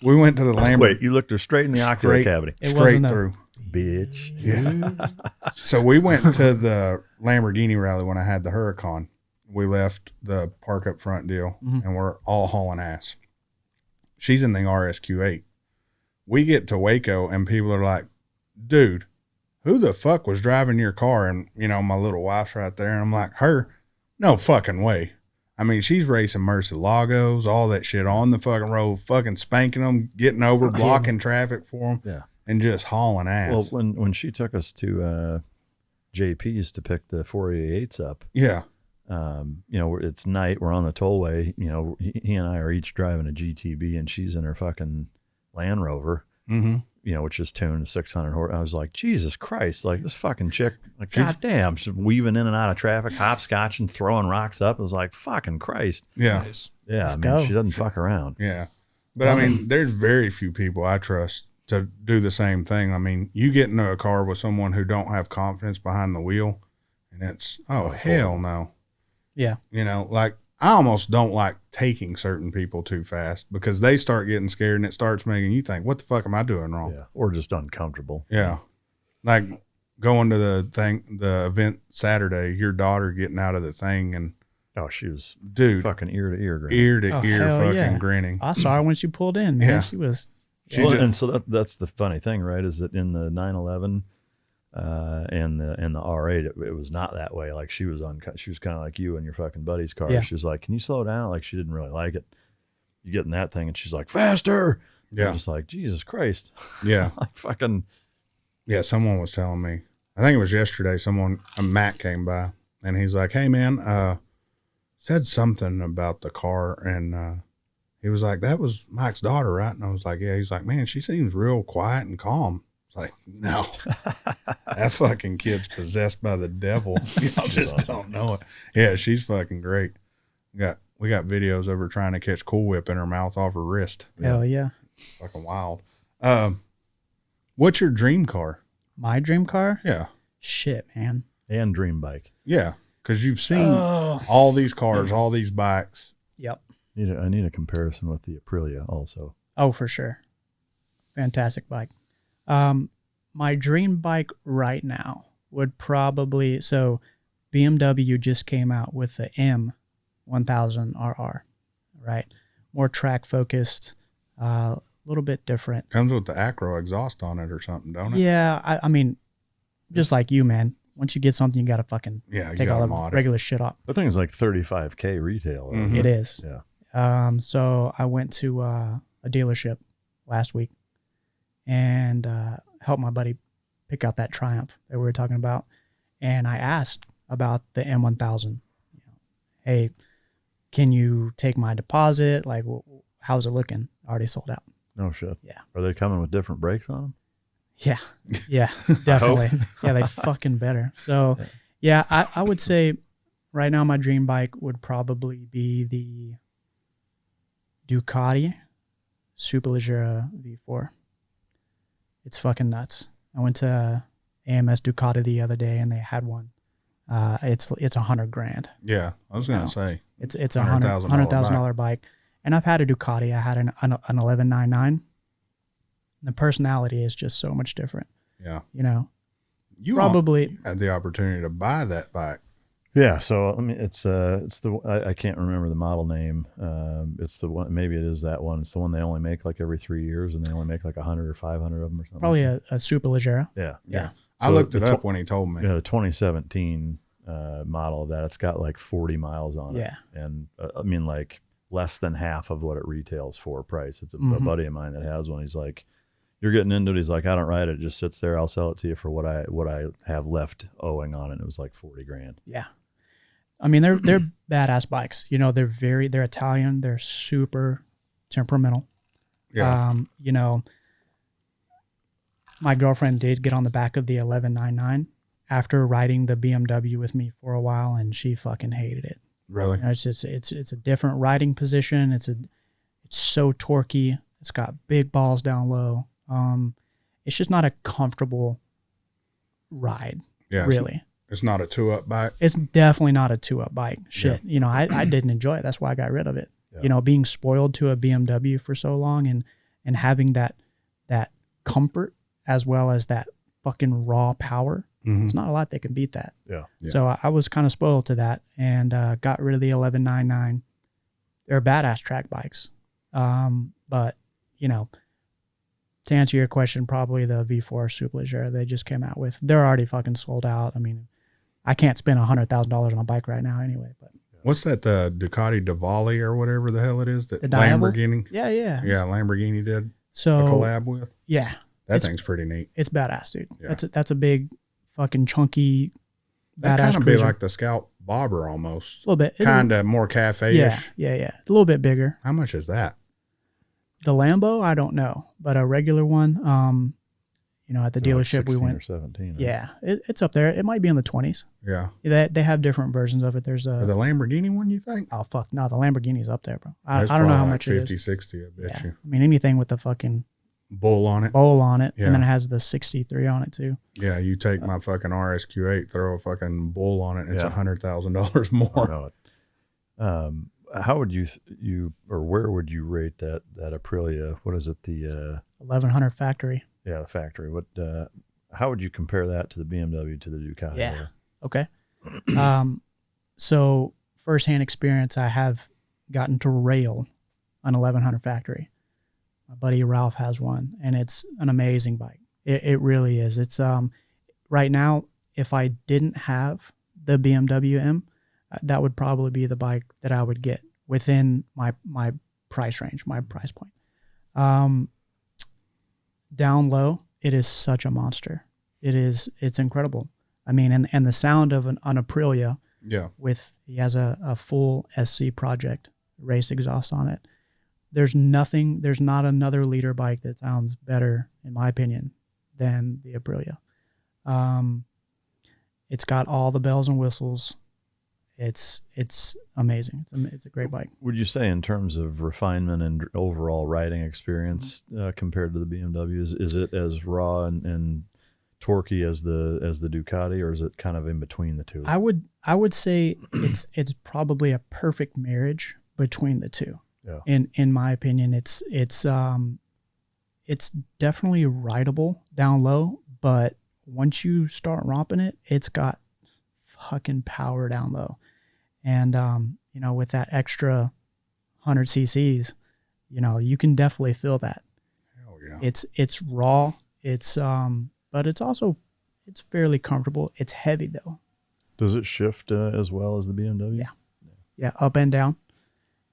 We went to the Lamborghini. Wait, you looked her straight in the ocular Straight- cavity. It straight wasn't a- through. Bitch. Yeah. So we went to the Lamborghini rally when I had the Huracan. We left the park up front deal and we're all hauling ass. She's in the RSQ8. We get to Waco and people are like, dude, who the fuck was driving your car? And, my little wife's right there. And I'm like, her? No fucking way. I mean, she's racing Murcielagos, all that shit on the fucking road, fucking spanking them, getting over, blocking traffic for them. Yeah. And just hauling ass. Well, when she took us to JP's to pick the 488s up, yeah. it's night. We're on the tollway. He and I are each driving a GTB, and she's in her fucking Land Rover. Mm-hmm. Which is tuned to 600 horse. I was like, Jesus Christ! Like this fucking chick, like goddamn, she's weaving in and out of traffic, hopscotching, throwing rocks up. It was like fucking Christ. Yeah. Nice. Yeah, Let's I mean, go. she doesn't fuck around. Yeah. But I mean, there's very few people I trust to do the same thing. I mean, you get into a car with someone who don't have confidence behind the wheel and it's, hell no. Yeah. Like I almost don't like taking certain people too fast because they start getting scared and it starts making you think, what the fuck am I doing wrong? Yeah, or just uncomfortable. Yeah. Like going to the event Saturday, your daughter getting out of the thing and Oh, she was dude, fucking ear to ear grinning. ear to Oh, ear hell fucking yeah. grinning. I saw her when she pulled in, man. Yeah. She was Well, and so that's the funny thing, right? Is that in the 911 and the R8, it was not that way. Like she was kind of like you in your fucking buddy's car. Yeah. She was like, "Can you slow down?" Like she didn't really like it. You get in that thing, and she's like, "Faster!" Yeah. I'm just like, Jesus Christ. Yeah. Like fucking. Yeah. Someone was telling me, I think it was yesterday, Matt came by and he's like, hey man, said something about the car. And, he was like, that was Mike's daughter, right? And I was like, yeah. He's like, man, she seems real quiet and calm. It's like, no, that fucking kid's possessed by the devil. Y'all just don't know it. Yeah, she's fucking great. We got videos of her trying to catch Cool Whip in her mouth off her wrist. Hell yeah. Fucking wild. What's your dream car? My dream car? Yeah. Shit, man. And dream bike. Yeah, because you've seen all these cars, all these bikes. Yep. I need a comparison with the Aprilia also. Oh, for sure. Fantastic bike. My dream bike right now would probably, so BMW just came out with the M1000RR, right? More track focused, a little bit different. Comes with the Acro exhaust on it or something, don't it? Yeah, I mean, just like you, man. Once you get something, you got to fucking take all the regular shit off. That thing's like $35K retail. Mm-hmm. It is. Yeah. So I went to a dealership last week and helped my buddy pick out that Triumph that we were talking about. And I asked about the M1000. Hey, can you take my deposit? Like, how's it looking? Already sold out. No shit. Yeah. Are they coming with different brakes on them? Yeah. Yeah, definitely. Yeah, they fucking better. So, yeah, I would say right now my dream bike would probably be the Ducati Superleggera V4. It's fucking nuts. I went to AMS Ducati the other day and they had one. It's $100,000. Yeah, I was gonna say it's a $100,000 bike. And I've had a Ducati. I had an 1199. The personality is just so much different. Yeah, You probably had the opportunity to buy that bike. Yeah, so I mean, it's I can't remember the model name. It's the one. Maybe it is that one. It's the one they only make like every 3 years, and they only make like 100 or 500 of them or something. probably a Superleggera. Yeah. I So looked it up when he told me. Yeah, the 2017 model of that. It's got like 40 miles on it. Yeah. And I mean, like less than half of what it retails for price. It's a buddy of mine that has one. He's like, you're getting into it. He's like, I don't ride it. It just sits there. I'll sell it to you for what I have left owing on it. And it was like $40,000. Yeah. I mean, they're badass bikes. They're Italian. They're super temperamental. Yeah. My girlfriend did get on the back of the 1199 after riding the BMW with me for a while, and she fucking hated it. Really? It's a different riding position. It's so torquey. It's got big balls down low. It's just not a comfortable ride. Yeah. Really. It's not a 2-up bike. It's definitely not a 2-up bike. Shit. Yeah. I didn't enjoy it. That's why I got rid of it. Yeah. Being spoiled to a BMW for so long and having that comfort as well as that fucking raw power. Mm-hmm. It's not a lot that can beat that. Yeah. So I was kind of spoiled to that and got rid of the 1199. They're badass track bikes. But, to answer your question, probably the V4 Superleggera they just came out with. They're already fucking sold out. I mean, I can't spend $100,000 on a bike right now anyway. But what's that? The Ducati Valet or whatever the hell it is that The Diablo? Lamborghini. yeah. Yeah, Lamborghini did So a collab with. yeah, That It's- thing's pretty neat. it's badass, dude. Yeah. That's a big fucking chunky That badass kind of be cruiser. like the Scout Bobber almost. A little bit. Kind of more cafe-ish. Yeah. A little bit bigger. How much is that? The Lambo, I don't know, but a regular one, at the They're like dealership we 16 went. or 17. Yeah, it's up there. It might be in the 20s. Yeah. They have different versions of it. There's Or the Lamborghini one, you think? oh fuck no, the Lamborghini's up there, bro. I That's don't know probably how like much 50, it is. 60, I bet Yeah. you. I mean anything with the fucking Bull on it. bowl on it, Yeah. and then it has the 63 on it too. Yeah, you take my fucking RSQ8, throw a fucking bull on it, and it's Yeah. $100,000 I more. know it. How would you where would you rate that Aprilia? What is it? The 1100 factory. the factory. What? How would you compare that to the BMW to the Ducati? Yeah. Okay. So firsthand experience, I have gotten to rail an 1100 factory. My buddy Ralph has one, and it's an amazing bike. It really is. It's right now, if I didn't have the BMW M, that would probably be the bike that I would get within my price range, my price point. down low, it is such a monster. It's incredible. I mean, and the sound of an Aprilia Yeah. he has a full SC project race exhaust on it. There's not another leader bike that sounds better, in my opinion, than the Aprilia. It's got all the bells and whistles. It's amazing. It's a great bike. Would you say in terms of refinement and overall riding experience compared to the BMW, is it as raw and torquey as the Ducati, or is it kind of in between the two? I would say it's probably a perfect marriage between the two. Yeah. In my opinion, it's definitely rideable down low, but once you start romping it, it's got fucking power down low. And you know, with that extra 100 cc's, you know, you can definitely feel that. Hell yeah. It's raw. But it's fairly comfortable. It's heavy though. Does it shift as well as the BMW? Yeah, up and down.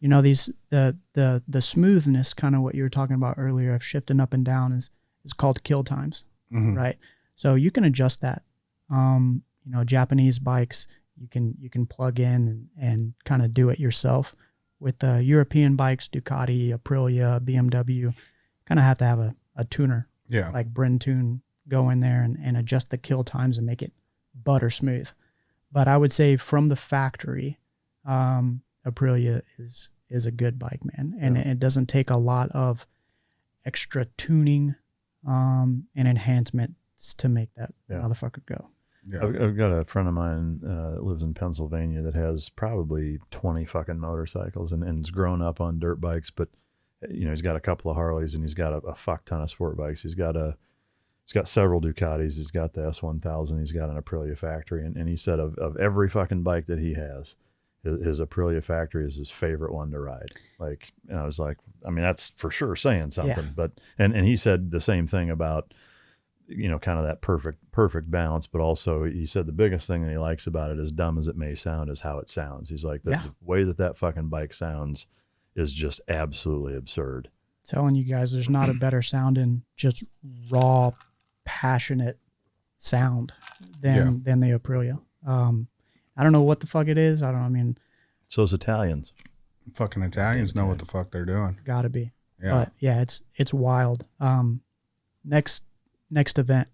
You know, the smoothness, kind of what you were talking about earlier of shifting up and down is called kill times, right? So you can adjust that. You know, Japanese bikes, you can plug in and kind of do it yourself. With the European bikes, Ducati, Aprilia, BMW, kind of have to have a tuner, like Brentune, go in there and adjust the kill times and make it butter smooth. But I would say from the factory, Aprilia is a good bike, man. And it doesn't take a lot of extra tuning and enhancements to make that motherfucker go. Yeah. I've got a friend of mine that lives in Pennsylvania that has probably 20 fucking motorcycles and has grown up on dirt bikes, but you know, he's got a couple of Harleys and he's got a fuck ton of sport bikes. He's got several Ducatis. He's got the S1000. He's got an Aprilia factory. And he said of every fucking bike that he has, his Aprilia factory is his favorite one to ride. Like, and I was like, I mean, that's for sure saying something. Yeah. But and he said the same thing about, you know, kind of that perfect balance. But also he said the biggest thing that he likes about it, as dumb as it may sound, is how it sounds. He's like, the way that fucking bike sounds is just absolutely absurd. Telling you guys, there's not a better sound in just raw, passionate sound than the Aprilia. I don't know what the fuck it is. I mean, so's Italians. Fucking Italians know what the fuck they're doing. Gotta be. Yeah. But yeah, it's wild. Next event,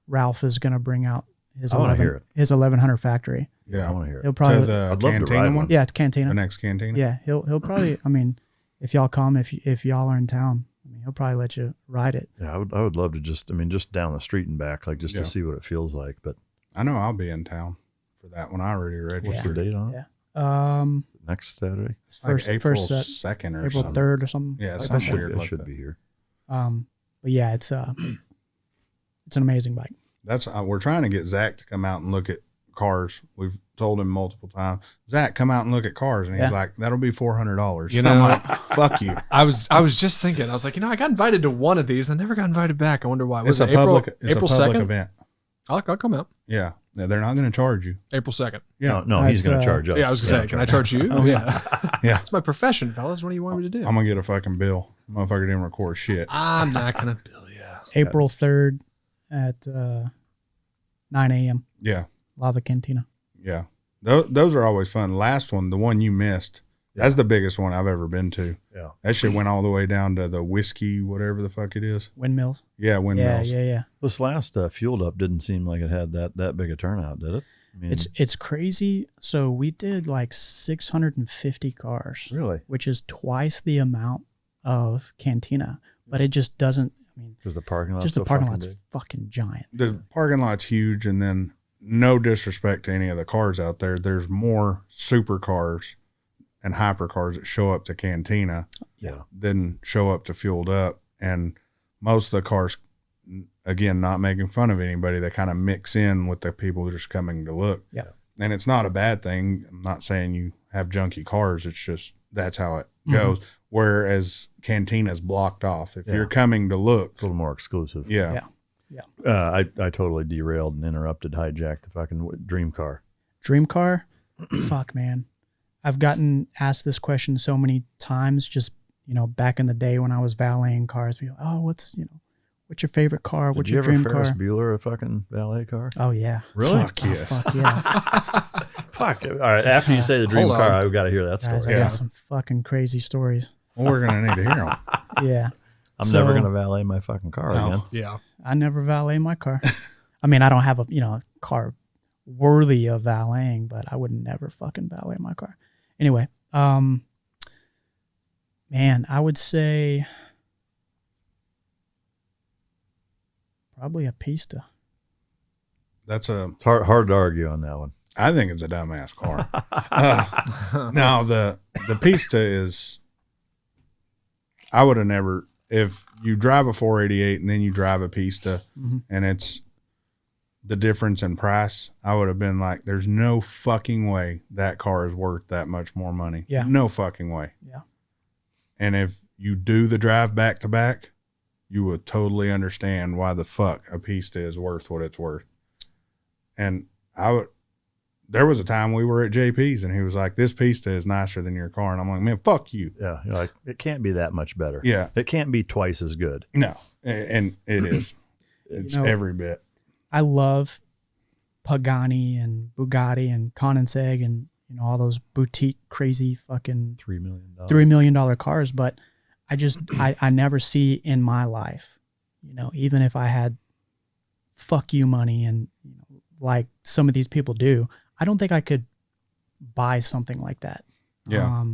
Ralph is gonna bring out his I wanna hear it. his 1100 factory. Yeah. I want to hear it. He'll probably To the I'd love to Cantina ride one? one. yeah, it's Cantina. The next Cantina? Yeah, he'll probably. I mean, if y'all come, if y'all are in town, I mean, he'll probably let you ride it. Yeah, I would love to just down the street and back, like just to see what it feels like. But I know I'll be in town for that one. I already what's registered. the date on it? Yeah. Next Saturday? It's like First- April first set. 2nd or April something. 3rd or something. Yeah, like something that. weird It like should that. be here. But yeah, it's an amazing bike. That's we're trying to get Zach to come out and look at cars. We've told him multiple times, Zach, come out and look at cars, and he's like, that'll be $400. You And I'm know- like, fuck you. I was just thinking. I was like, you know, I got invited to one of these. I never got invited back. I wonder why. It's Was a it April? public. It's April a public 2nd. event. I'll come out. Yeah, they're not going to charge you. April 2nd. Yeah, No, he's That's, going to charge us. Yeah, I was gonna say, can I charge you? Oh, yeah. Yeah. It's my profession, fellas. What do you want me to do? I'm gonna get a fucking bill. Motherfucker didn't record shit. I'm not gonna bill you. April 3rd at 9 a.m. Yeah, Lava Cantina. yeah. Those are always fun. Last one, the one you missed, that's the biggest one I've ever been to. Yeah. That shit went all the way down to the whiskey, whatever the fuck it is. Windmills. Yeah, windmills. Yeah. This last Fueled Up didn't seem like it had that big a turnout, did it? I mean, It's crazy. So we did like 650 cars, really, which is twice the amount of Cantina, but it just doesn't. I mean, because the parking lot, just the parking lot's fucking giant. The parking lot's huge, and then no disrespect to any of the cars out there, there's more supercars and hypercars that show up to Cantina than show up to Fueled Up. And most of the cars, again, not making fun of anybody, they kind of mix in with the people just coming to look. Yeah. And it's not a bad thing. I'm not saying you have junky cars. It's just that's how it goes. Whereas Cantina's blocked off. If you're coming to look, it's a little more exclusive. yeah. I totally derailed and interrupted, hijacked the fucking dream car. Dream car, fuck, man. I've gotten asked this question so many times. Just back in the day when I was valeting cars, people, oh, What's your favorite car? What's Did you your ever dream Ferris car? Bueller a fucking valet car? Oh yeah. Really? Fuck Oh, yes. fuck yeah. Fuck. All right. After you say the dream Hold car, on. I've got to hear that story. Guys, I got some fucking crazy stories. Well, we're gonna need to hear them. Yeah. I'm So- never gonna valet my fucking car No. again. Yeah. I never valet my car. I mean, I don't have a car worthy of valeting, but I would never fucking valet my car. Anyway, man, I would say probably a Pista. That's a. It's hard to argue on that one. I think it's a dumbass car. Now the Pista is. I would have never. If you drive a 488 and then you drive a Pista, Mhm. and it's the difference in price, I would have been like, "There's no fucking way that car is worth that much more money." Yeah. No fucking way. Yeah. And if you do the drive back to back, you would totally understand why the fuck a Pista is worth what it's worth. And there was a time we were at JP's and he was like, "This Pista is nicer than your car." And I'm like, "Man, fuck you." Yeah. You're like, it can't be that much better. Yeah. It can't be twice as good. No. And it is. It's every bit. I love Pagani and Bugatti and Koenigsegg and all those boutique crazy fucking $3 million. $3 million cars, but I never see in my life, even if I had fuck you money and like some of these people do, I don't think I could buy something like that. Yeah.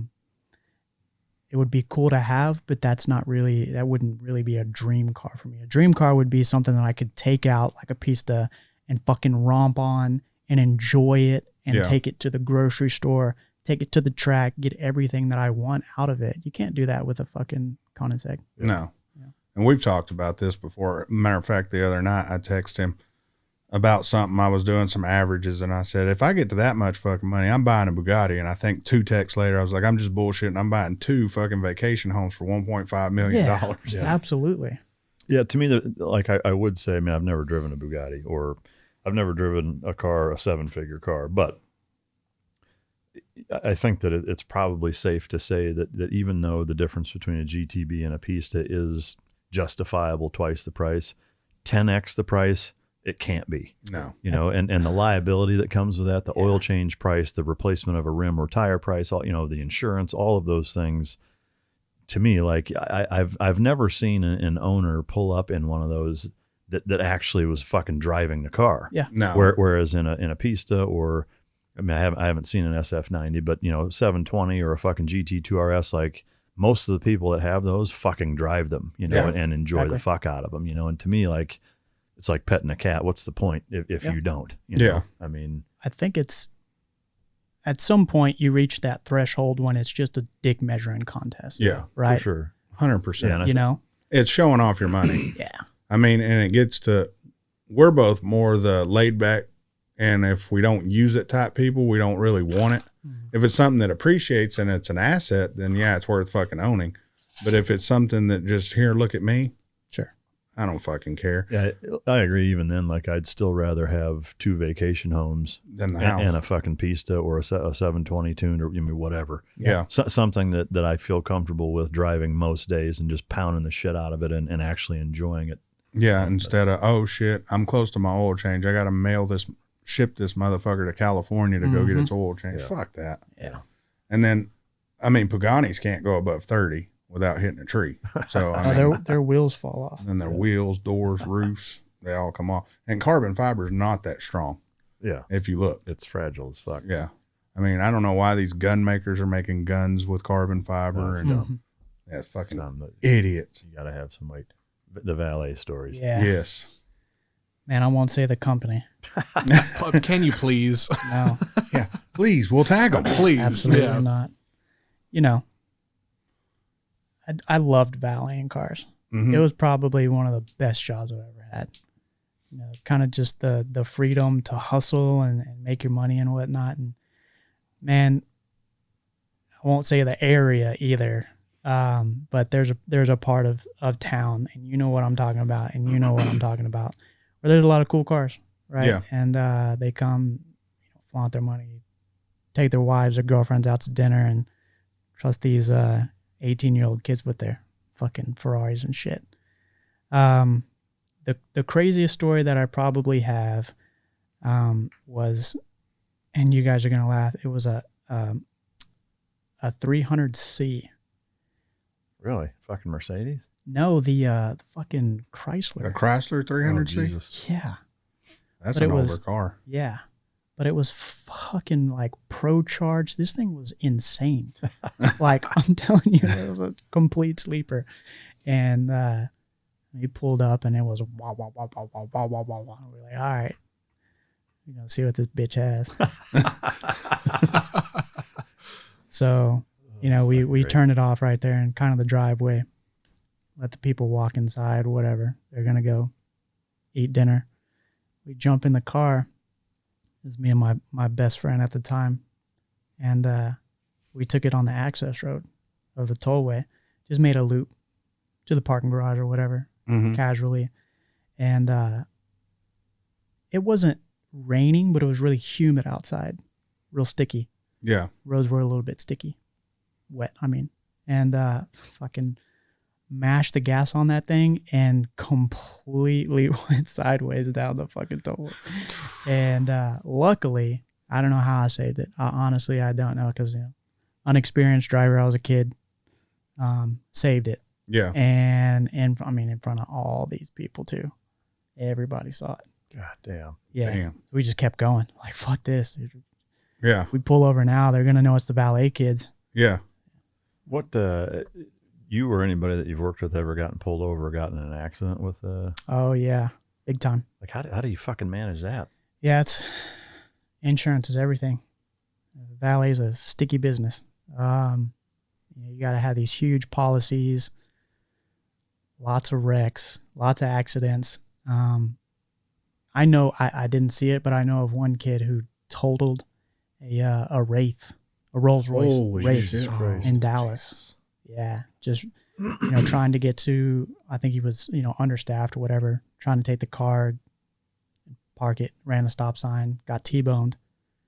It would be cool to have, but that wouldn't really be a dream car for me. A dream car would be something that I could take out like a Pista and fucking romp on and enjoy it and Yeah. take it to the grocery store, take it to the track, get everything that I want out of it. You can't do that with a fucking Koenigsegg. No. Yeah. And we've talked about this before. Matter of fact, the other night I texted him about something. I was doing some averages and I said, if I get to that much fucking money, I'm buying a Bugatti. And I think 2 texts later, I was like, I'm just bullshitting. I'm buying 2 fucking vacation homes for $1.5 million. Yeah, absolutely. Yeah, to me, like I would say, I mean, I've never driven a Bugatti or I've never driven a 7-figure car, but I think that it's probably safe to say that even though the difference between a GTB and a Pista is justifiable twice the price, 10x the price, it can't be. No. And the liability that comes with that, the oil change price, the replacement of a rim or tire price, all the insurance, all of those things. To me, like I've never seen an owner pull up in one of those that actually was fucking driving the car. Yeah. No. Whereas in a Pista or I mean I haven't seen an SF90, but 720 or a fucking GT2 RS, like most of the people that have those fucking drive them, Yeah. and enjoy the Exactly. fuck out of them, And to me, like it's like petting a cat. What's the point if Yeah. you don't? Yeah. I mean, I think it's at some point you reach that threshold when it's just a dick measuring contest. Yeah. Right. for sure. 100%. Yeah, and I It's showing off your money. Yeah. I mean, and it gets to, we're both more the laid back, and if we don't use it type people, we don't really want it. If it's something that appreciates and it's an asset, then yeah, it's worth fucking owning. But if it's something that just, here, look at me, Sure. I don't fucking care. Yeah, I agree. Even then, like I'd still rather have 2 vacation homes Than the house. and a fucking Pista or a 720 tuned or whatever. Yeah. Something that I feel comfortable with driving most days and just pounding the shit out of it and actually enjoying it. Yeah. Instead of, oh shit, I'm close to my oil change. I got to ship this motherfucker to California to go get its oil change. Yeah. Fuck that. Yeah. And then, I mean, Pagani's can't go above 30 without hitting a tree. So, I mean, Their wheels fall off. and their wheels, doors, roofs, they all come off. And carbon fiber is not that strong Yeah, if you look. it's fragile as fuck. Yeah. I mean, I don't know why these gun makers are making guns with carbon fiber No, it's and dumb. yeah, fucking But idiots. you got to have some like the valet stories. Yeah. Yes. Man, I won't say the company. Can you please? No, Yeah. Please, we'll tag them. Please. absolutely Yeah. not. I loved valeting cars. Mhm. It was probably one of the best jobs I've ever had. Kind of just the freedom to hustle and make your money and whatnot. And man, I won't say the area either, but there's a part of town, and you know what I'm talking about, and you know what I'm talking about, where there's a lot of cool cars, right? Yeah. And they come, flaunt their money, take their wives or girlfriends out to dinner, and trust these 18-year-old kids with their fucking Ferraris and shit. the craziest story that I probably have was, and you guys are gonna laugh. It was a 300C. Really? Fucking Mercedes? No, the fucking A Chrysler. Chrysler 300C. Oh, Jesus. Yeah, That's But an it was- older car. yeah, but it was fucking like pro charged. This thing was insane. Like I'm telling you, it was a complete sleeper. And he pulled up, and it was wah wah wah wah wah wah wah wah wah. We're like, all right, see what this bitch has. So, we great. turn it off right there in kind of the driveway. Let the people walk inside, whatever. They're going to go eat dinner. We jump in the car. It's me and my best friend at the time. And we took it on the access road of the tollway. Just made a loop to the parking garage or whatever, casually. And it wasn't raining, but it was really humid outside. Real sticky. Yeah. Roads were a little bit sticky. Wet, I mean. And fucking mashed the gas on that thing and completely went sideways down the fucking tollway. And luckily, I don't know how I saved it. Honestly, I don't know, because unexperienced driver, I was a kid, saved it. Yeah. And in front of all these people too. Everybody saw it. God damn. Yeah. Damn. We just kept going. Like, fuck this. Yeah. We pull over now, they're gonna know it's the Valet kids. Yeah. What, you or anybody that you've worked with ever gotten pulled over or gotten in an accident with, Oh yeah, big time. like, how do you fucking manage that? Yeah, it's insurance is everything. Valet is a sticky business. You got to have these huge policies, lots of wrecks, lots of accidents. I know I didn't see it, but I know of one kid who totaled a Wraith, a Rolls Royce Holy Wraith shit. in Dallas. Yeah, just trying to get to. I think he was understaffed or whatever, trying to take the car, park it, ran a stop sign, got T-boned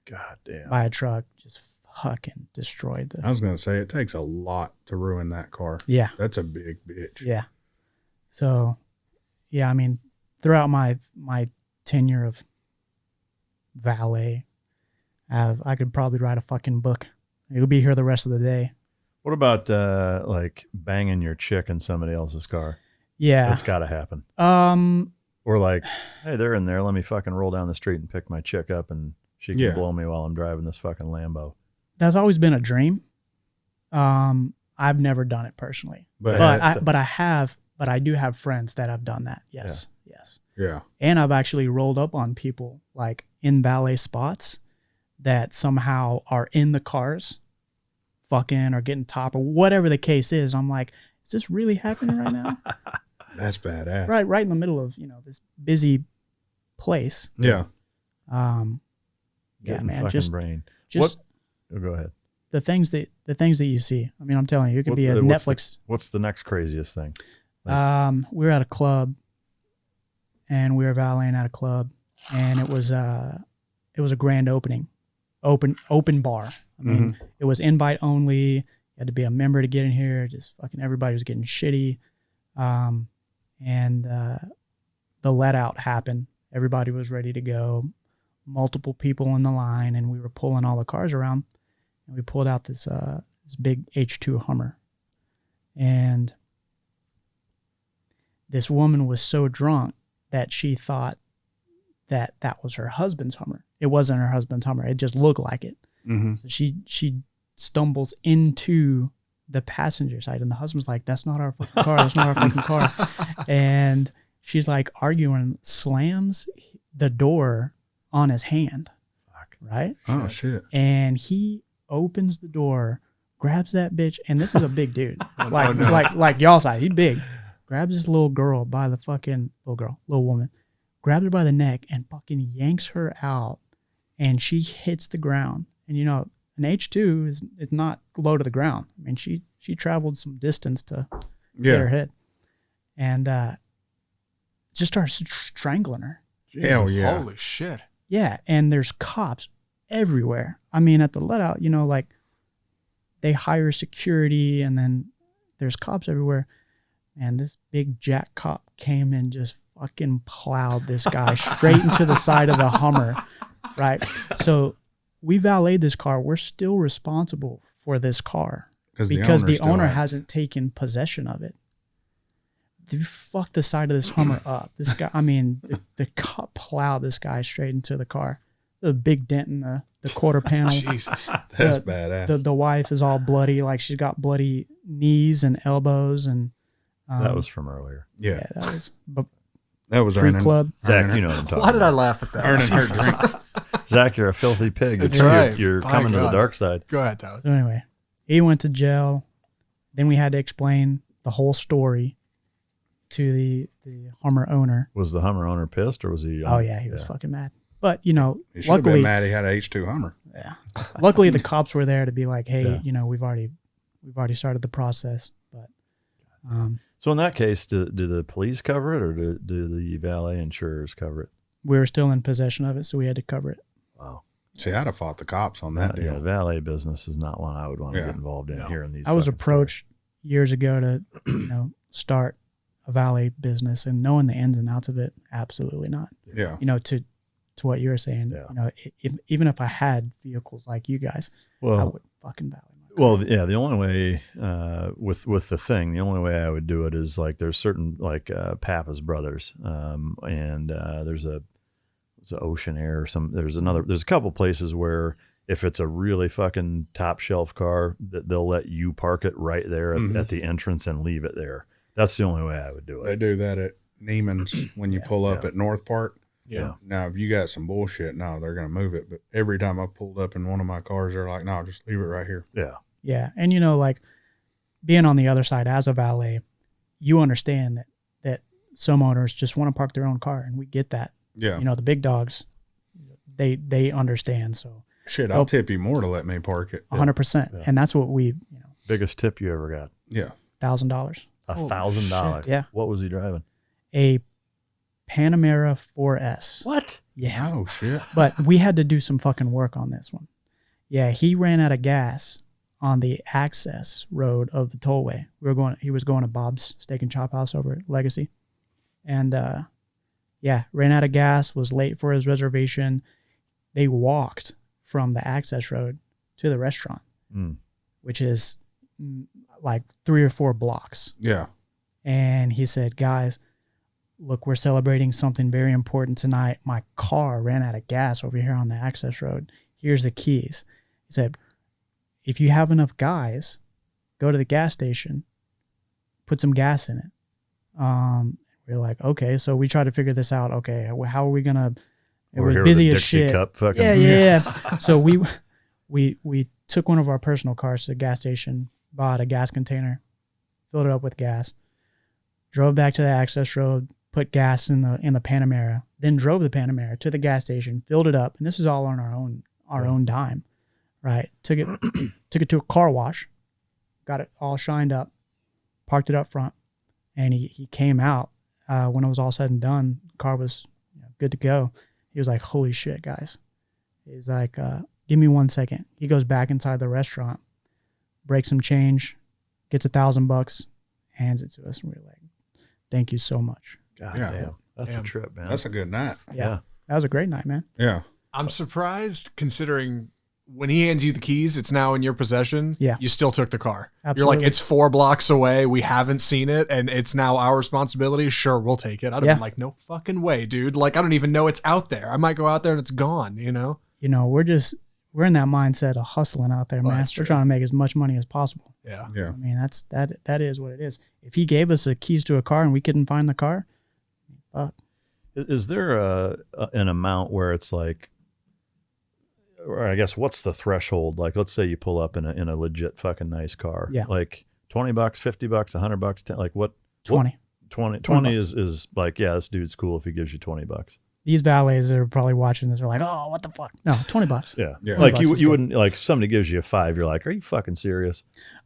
God damn. by a truck, just fucking destroyed I was going to say, it takes a lot to ruin that car. Yeah. That's a big bitch. Yeah. So, yeah, throughout my tenure of Valet, I could probably write a fucking book. It'll be here the rest of the day. What about, like, banging your chick in somebody else's car? Yeah. That's got to happen. Or like, hey, they're in there. Let me fucking roll down the street and pick my chick up, and she can Yeah. blow me while I'm driving this fucking Lambo. That's always been a dream. I've never done it personally, But but I do have friends that have done that. Yes. Yes. yeah. And I've actually rolled up on people like in Valet spots that somehow are in the cars fucking or getting top or whatever the case is. I'm like, is this really happening right now? That's badass. right in the middle of, this busy place. Yeah. Yeah, Getting man, fucking just brain. just Oh, go ahead. the things that you see. I'm telling you, it could be a what's Netflix. What's the next craziest thing? We were at a club, and we were valeting at a club, and it was a grand opening, open bar. It was invite only. You had to be a member to get in here. Just fucking everybody was getting shitty, and the let out happened. Everybody was ready to go. Multiple people in the line, and we were pulling all the cars around, and we pulled out this big H2 Hummer, and this woman was so drunk that she thought that was her husband's Hummer. It wasn't her husband's Hummer. It just looked like it. Mm-hmm. So she stumbles into the passenger side, and the husband's like, "That's not our fucking car. That's not our fucking car." And she's like arguing, slams the door on his hand. Fuck. Right? Oh, shit. And he opens the door, grabs that bitch, and this is a big dude, like y'all size. He's big. Grabs this little girl by the fucking little woman, grabs her by the neck and fucking yanks her out, and she hits the ground. And an H2 is not low to the ground. She traveled some distance to hit her head, and just starts strangling her. Hell yeah. Holy shit. Yeah, and there's cops everywhere. At the let out, like they hire security, and then there's cops everywhere. And this big jack cop came and just fucking plowed this guy straight into the side of the Hummer, right? So we valeted this car. We're still responsible for this car because the owner hasn't taken possession of it. They fucked the side of this Hummer up. This guy, I mean, the cop plowed this guy straight into the car. A big dent in the quarter panel. Jesus. That's badass. The wife is all bloody, like she's got bloody knees and elbows, and that was from earlier. Yeah. That was earning club. Zach, you know what I'm talking Why did I about. laugh at that? Earning her drinks. Zach, you're a filthy pig. That's right. You're By coming to the God. dark side. Go ahead, Tyler. So anyway, he went to jail. Then we had to explain the whole story to the Hummer owner. Was the Hummer owner pissed, or was he? Oh yeah, he was fucking mad. But you know, He should have luckily, been mad he had an H2 Hummer. yeah. Luckily, the cops were there to be like, hey, Yeah. you know, we've already started the process. But So in that case, do the police cover it, or do the valet insurers cover it? we were still in possession of it, so we had to cover it. Wow. See, I'd have fought the cops on that Yeah, deal. valet business is not one I would want to Yeah. get involved in No. here in these. I was fucking approached years ago to, you know, start a valet business, and knowing the ins and outs of it, absolutely not. Yeah. You know, to what you were saying, Yeah. you know, even if I had vehicles like you guys, stories. I Well, would fucking valet my car. well, yeah. The only way with the thing, the only way I would do it is like there's certain like Pappas Brothers, and there's an Ocean Air or some. There's a couple places where if it's a really fucking top shelf car, that they'll let you park it right there at the entrance and leave it there. That's the only way I would do They it. do that at Neiman's when you pull up at North Park. Yeah. Now, if you got some bullshit, no, they're going to move it. But every time I pulled up in one of my cars, they're like, no, just leave it right here. Yeah. Yeah, and you know, like being on the other side as a valet, you understand that some owners just want to park their own car, and we get that. Yeah. You know, the big dogs, they understand. So Shit, I'll tip you more to let me park it. 100%, Yeah. and that's what we, you know, Biggest tip you ever got? Yeah. $1,000. $1,000. Yeah. What was he driving? A Panamera 4S. What? Yeah. Oh, shit. But we had to do some fucking work on this one. Yeah, he ran out of gas on the access road of the tollway. He was going to Bob's Steak and Chop House over at Legacy. And ran out of gas, was late for his reservation. They walked from the access road to the restaurant, which is like 3 or 4 blocks. Yeah. And he said, guys, look, we're celebrating something very important tonight. My car ran out of gas over here on the access road. Here's the keys. He said, if you have enough guys, go to the gas station, put some gas in it. We're like, okay. So we tried to figure this out. Okay, how are we going to, it We're was here with busy a as Dixie shit. cup fucking. Yeah. So we took one of our personal cars to the gas station, bought a gas container, filled it up with gas, drove back to the access road, put gas in the Panamera, then drove the Panamera to the gas station, filled it up, and this was all on our own dime, right? Took it to a car wash, got it all shined up, parked it up front, and he came out when it was all said and done. The car was good to go. He was like, "Holy shit, guys!" He's like, "Give me 1 second." He goes back inside the restaurant, breaks some change, gets $1,000, hands it to us, and we're like, "Thank you so much." God Yeah. damn. That's Damn. a trip, man. That's a good night. Yeah. That was a great night, man. Yeah. I'm surprised considering when he hands you the keys, it's now in your possession. Yeah. You still took the car. You're Absolutely. like, it's 4 blocks away. We haven't seen it, and it's now our responsibility. Sure, we'll take it. I'd have Yeah. been like, no fucking way, dude. Like, I don't even know it's out there. I might go out there and it's gone, you know? You know, we're in that mindset of hustling out there, Well, man. that's We're true. trying to make as much money as possible. Yeah. Yeah. I mean, that is what it is. If he gave us the keys to a car and we couldn't find the car, Is there an amount where it's like, or I guess what's the threshold? Like, let's say you pull up in a legit fucking nice car. Yeah. Like $20, $50, $100, 10, like what? 20. 20 is like, yeah, this dude's cool if he gives you $20. These valets that are probably watching this are like, oh, what the fuck? No, $20. Yeah. Yeah. Like $20 you is good. wouldn't, like if somebody gives you a 5, you're like, are you fucking serious?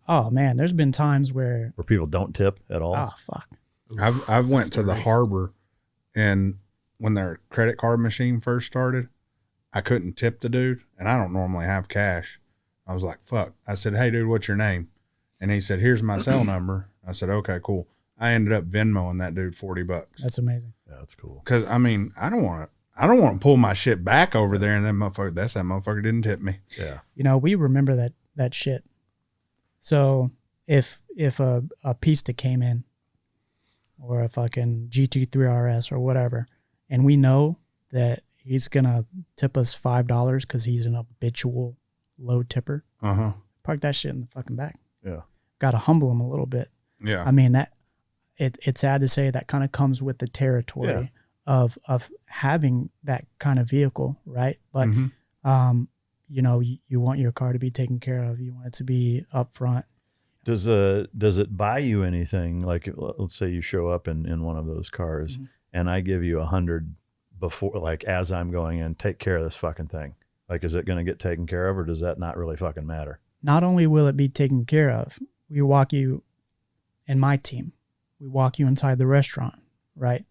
Oh man, there's been times where, Where people don't tip at all. oh fuck. I've went to the harbor, and when their credit card machine first started, I couldn't tip the dude, and I don't normally have cash. I was like, fuck. I said, hey, dude, what's your name? And he said, here's my cell number. I said, okay, cool. I ended up Venmoing that dude $40. That's amazing. that's cool. Because I mean, I don't want to pull my shit back over there and that motherfucker didn't tip me. Yeah. You know, we remember that shit. So if a pista came in or a fucking GT3 RS or whatever, and we know that he's gonna tip us $5 because he's an habitual low tipper, park that shit in the fucking back. Yeah. Got to humble him a little bit. Yeah. I mean, it's sad to say that kind of comes with the territory of having that kind of vehicle, right? But you know, you want your car to be taken care of. You want it to be up front. Does it buy you anything? Like, let's say you show up in one of those cars and I give you 100 before, like, as I'm going in, take care of this fucking thing. Like, is it going to get taken care of, or does that not really fucking matter? Not only will it be taken care of, we walk you, and my team, we walk you inside the restaurant, right?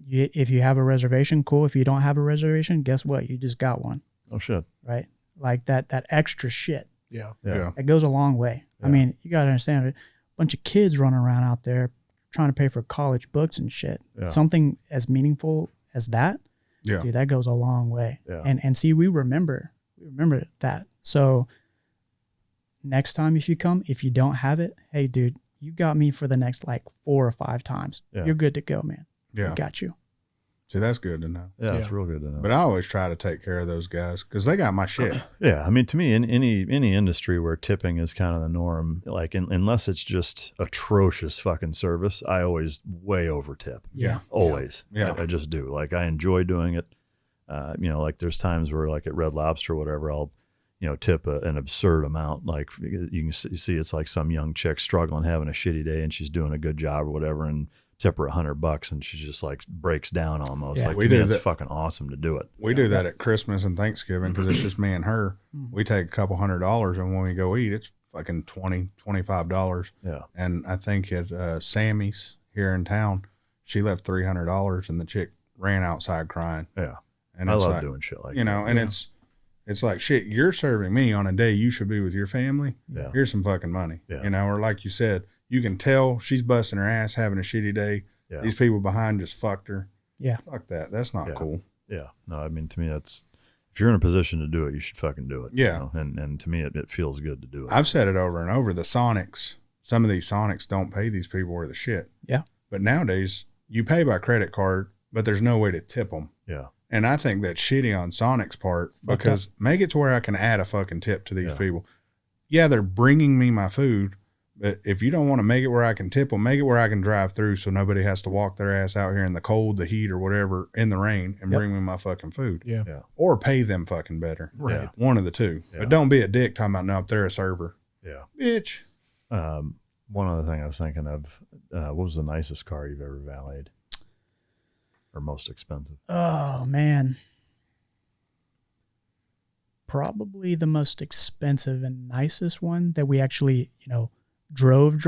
If you have a reservation, cool. If you don't have a reservation, guess what? You just got one. Oh shit. Right? Like that extra shit. Yeah. It goes a long way. Yeah. I mean, you got to understand, a bunch of kids running around out there trying to pay for college books and shit. Yeah. Something as meaningful as that, dude, that goes a long way. Yeah. And see, we remember that. So next time if you come, if you don't have it, hey, dude, you got me for the next like 4 or 5 times. Yeah. You're good to go, man. Yeah. I got you. See, that's good to know. Yeah, it's real good to know. But I always try to take care of those guys because they got my shit. Yeah, I mean, to me, in any industry where tipping is kind of the norm, like unless it's just atrocious fucking service, I always way over tip. Yeah. Always. Yeah. I just do. Like, I enjoy doing it. You know, like there's times where, like at Red Lobster or whatever, I'll, you know, tip an absurd amount. Like, you can see it's like some young chick struggling, having a shitty day, and she's doing a good job or whatever, and tip her $100 and she just like breaks down almost. Yeah. Like, We to me, do that's that. fucking awesome to do it. We do that at Christmas and Thanksgiving because it's just me and her. We take a couple $100, and when we go eat, it's fucking $20, $25. Yeah. And I think at Sammy's here in town, she left $300, and the chick ran outside crying. Yeah. And I it's love like, doing shit like you know, that. and it's like, shit, you're serving me on a day you should be with your family. Yeah. Here's some fucking money. Yeah. You know, or like you said, you can tell she's busting her ass having a shitty day. Yeah. These people behind just fucked her. Yeah. Fuck that. That's not Yeah. cool. Yeah. No, I mean, to me, that's, if you're in a position to do it, you should fucking do it. you Yeah. know? And to me, it feels good to do it. I've said it over and over. The Sonics, some of these Sonics don't pay these people worth of shit. Yeah. But nowadays, you pay by credit card, but there's no way to tip them. Yeah. And I think that's shitty on Sonic's part because make it to where I can add a fucking tip to these Yeah. people. Yeah, they're bringing me my food, but if you don't want to make it where I can tip them, make it where I can drive through so nobody has to walk their ass out here in the cold, the heat, or whatever, in the rain and bring me my fucking food. Yeah. Yeah. Or pay them fucking better. Right. Yeah. One of the two. Yeah. But don't be a dick talking about, no, if they're a server. Yeah. Bitch. One other thing I was thinking of, what was the nicest car you've ever valeted? Or most expensive? Oh, man. Probably the most expensive and nicest one that we actually, you know, drove.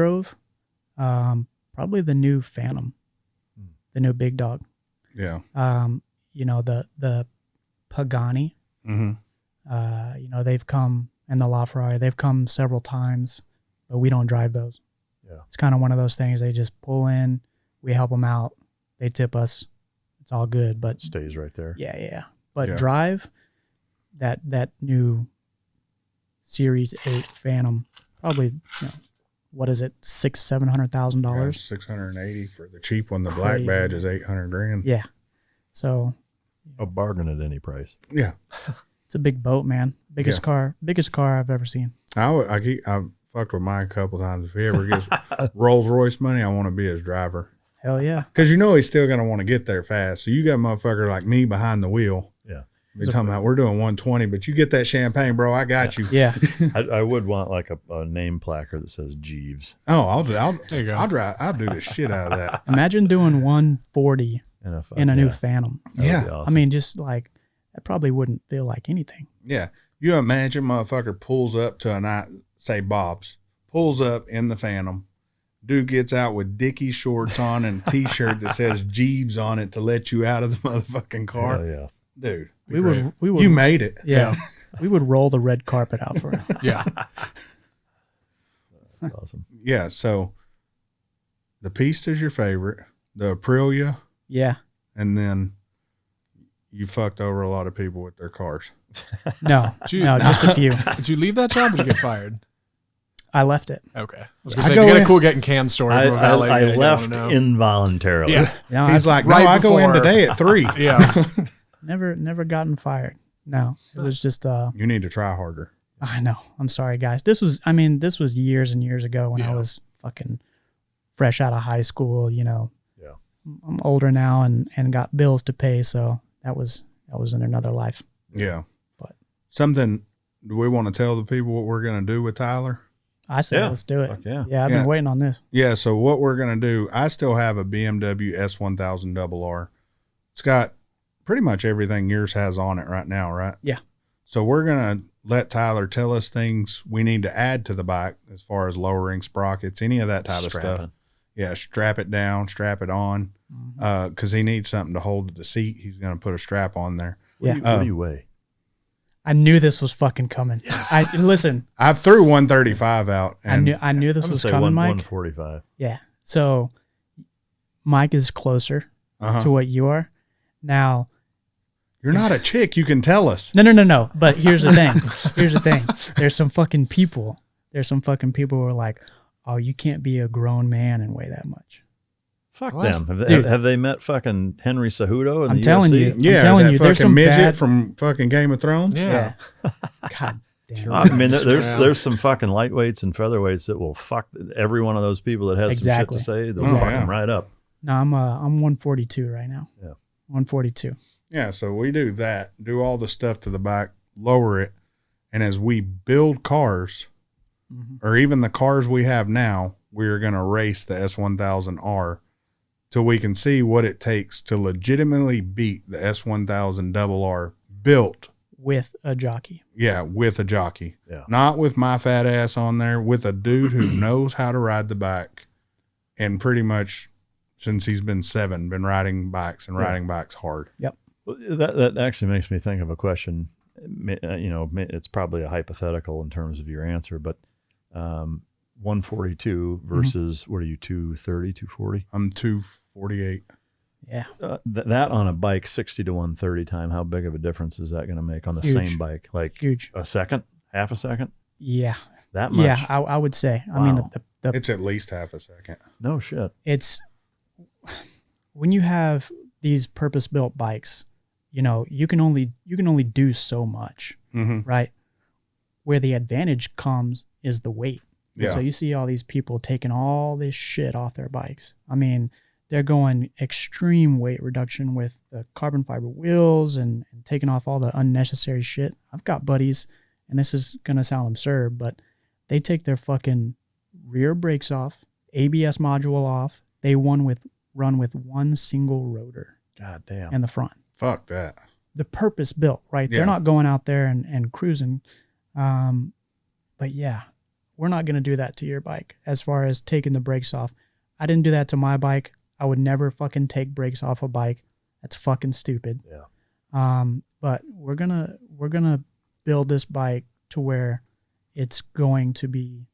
Probably the new Phantom, the new big dog. Yeah. You know, the Pagani. Mm-hmm. You know, they've come, and the LaFerrari, they've come several times, but we don't drive those. Yeah. It's kind of one of those things. They just pull in, we help them out, they tip us. It's all good, but It stays right there. yeah. But Yeah. drive that new Series 8 Phantom, probably, you know, what is it, $600,000-$700,000? 680 for the cheap one. The black Crazy. badge is 800 grand. Yeah. So A bargain at any price. Yeah. it's a big boat, man. Biggest car I've ever seen. I fucked with Mike a couple times. If he ever gets Rolls Royce money, I want to be his driver. Hell yeah. Because you know he's still going to want to get there fast. So you got a motherfucker like me behind the wheel. Yeah. Be talking about, we're doing 120, but you get that champagne, bro. I got you. Yeah. I would want like a name placard that says Jeeves. Oh, I'll There you go. I'll do the shit out of that. Imagine doing 140 in a new Phantom. That would Yeah. be awesome. I mean, just like, that probably wouldn't feel like anything. Yeah. You imagine motherfucker pulls up to a night, say Bob's, pulls up in the Phantom. Dude gets out with Dickie shorts on and a t-shirt that says Jeeves on it to let you out of the motherfucking car. Hell yeah. Dude, We would, you made it. yeah. We would roll the red carpet out for it. Yeah. That's awesome. Yeah. So the Pista's your favorite. The Aprilia, Yeah. and then you fucked over a lot of people with their cars. No, Did you- no, just a few. Did you leave that job or did you get fired? I left it. Okay. I was I going to say, go if you got in- a cool getting canned story from a valet I gig, left wanna know. involuntarily. Yeah. You know, He's like, no, right I go in before- today at 3. Yeah. never gotten fired. No, it was just You need to try harder. I know. I'm sorry, guys. This was years and years ago when I Yeah. was fucking fresh out of high school. You know, Yeah. I'm older now and got bills to pay. So that was in another life. Yeah. But- Something, do we want to tell the people what we're going to do with Tyler? I said, Yeah. let's do it. Fuck yeah. Yeah, I've Yeah. been waiting on this. Yeah, so what we're going to do, I still have a BMW S1000 RR. It's got pretty much everything yours has on it right now, right? Yeah. So we're going to let Tyler tell us things we need to add to the bike as far as lowering sprockets, any of that type of Strap stuff. it. Yeah, strap it down, strap it on, because he needs something to hold the seat. He's going to put a strap on there. Yeah. What do you weigh? I knew this was fucking coming. Listen. I've threw 135 out. And I knew this I'm gonna was say coming, Mike. 145. Yeah. So Mike is closer to what you are. Now, You're not a chick. You can tell us. no. But here's the thing. There's some fucking people. Who are like, oh, you can't be a grown man and weigh that much. Fuck What? them. Dude. Have they met fucking Henry Cejudo in I'm the telling UFC? you. Yeah, I'm telling that you, there's fucking some midget bad. from fucking Game of Thrones. Yeah. God damn. I mean, there's some fucking lightweights and featherweights that will fuck every one of those people that has Exactly. some shit to say. They'll Oh, fuck yeah. them right up. No, I'm 142 right now. Yeah. 142. Yeah, so we do that, do all the stuff to the back, lower it, and as we build cars, or even the cars we have now, we are going to race the S1000R till we can see what it takes to legitimately beat the S1000 RR built. With a jockey. Yeah, with a jockey. Yeah. Not with my fat ass on there, with a dude who knows how to ride the bike, and pretty much since he's been 7, been riding bikes and riding bikes hard. Well, that actually makes me think of a question. It's probably a hypothetical in terms of your answer, but 142 versus what are you, 230, 240? I'm 248. Yeah. That on a bike 60 to 130 time, how big of a difference is that going to make on the Huge. same bike? Like Huge. a second, half a second, Yeah. that much? Yeah. I would say. I mean, Wow. the It's at least half a second. No shit. it's when you have these purpose-built bikes, you can only do so much, Mm-hmm. right? Where the advantage comes is the weight. Yeah. So you see all these people taking all this shit off their bikes. I mean, they're going extreme weight reduction with the carbon fiber wheels and taking off all the unnecessary shit. I've got buddies, and this is gonna sound absurd, but they take their fucking rear brakes off, ABS module off. They run with one single rotor God damn. in the front. Fuck that. The purpose built, right? Yeah. They're not going out there and cruising. But yeah, we're not going to do that to your bike as far as taking the brakes off. I didn't do that to my bike. I would never fucking take brakes off a bike. That's fucking stupid. Yeah. But we're going to build this bike to where it's going to be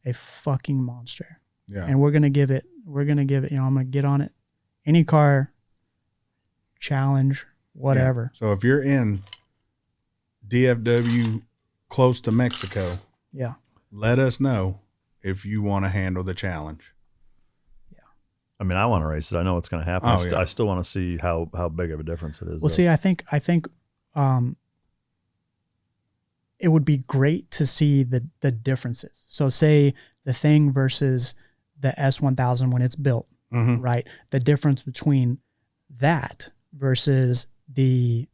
a fucking monster. Yeah. And we're going to give it, I'm going to get on it. Any car, challenge, whatever. Yeah. So if you're in DFW close to Mexico, Yeah. let us know if you want to handle the challenge. I mean, I want to race it. I know what's going to happen. Oh, yeah. I still want to see how big of a difference it is. Well, though. see, I think it would be great to see the differences. So say the Thing versus the S1000 when it's built, Mm-hmm. right? The difference between that versus the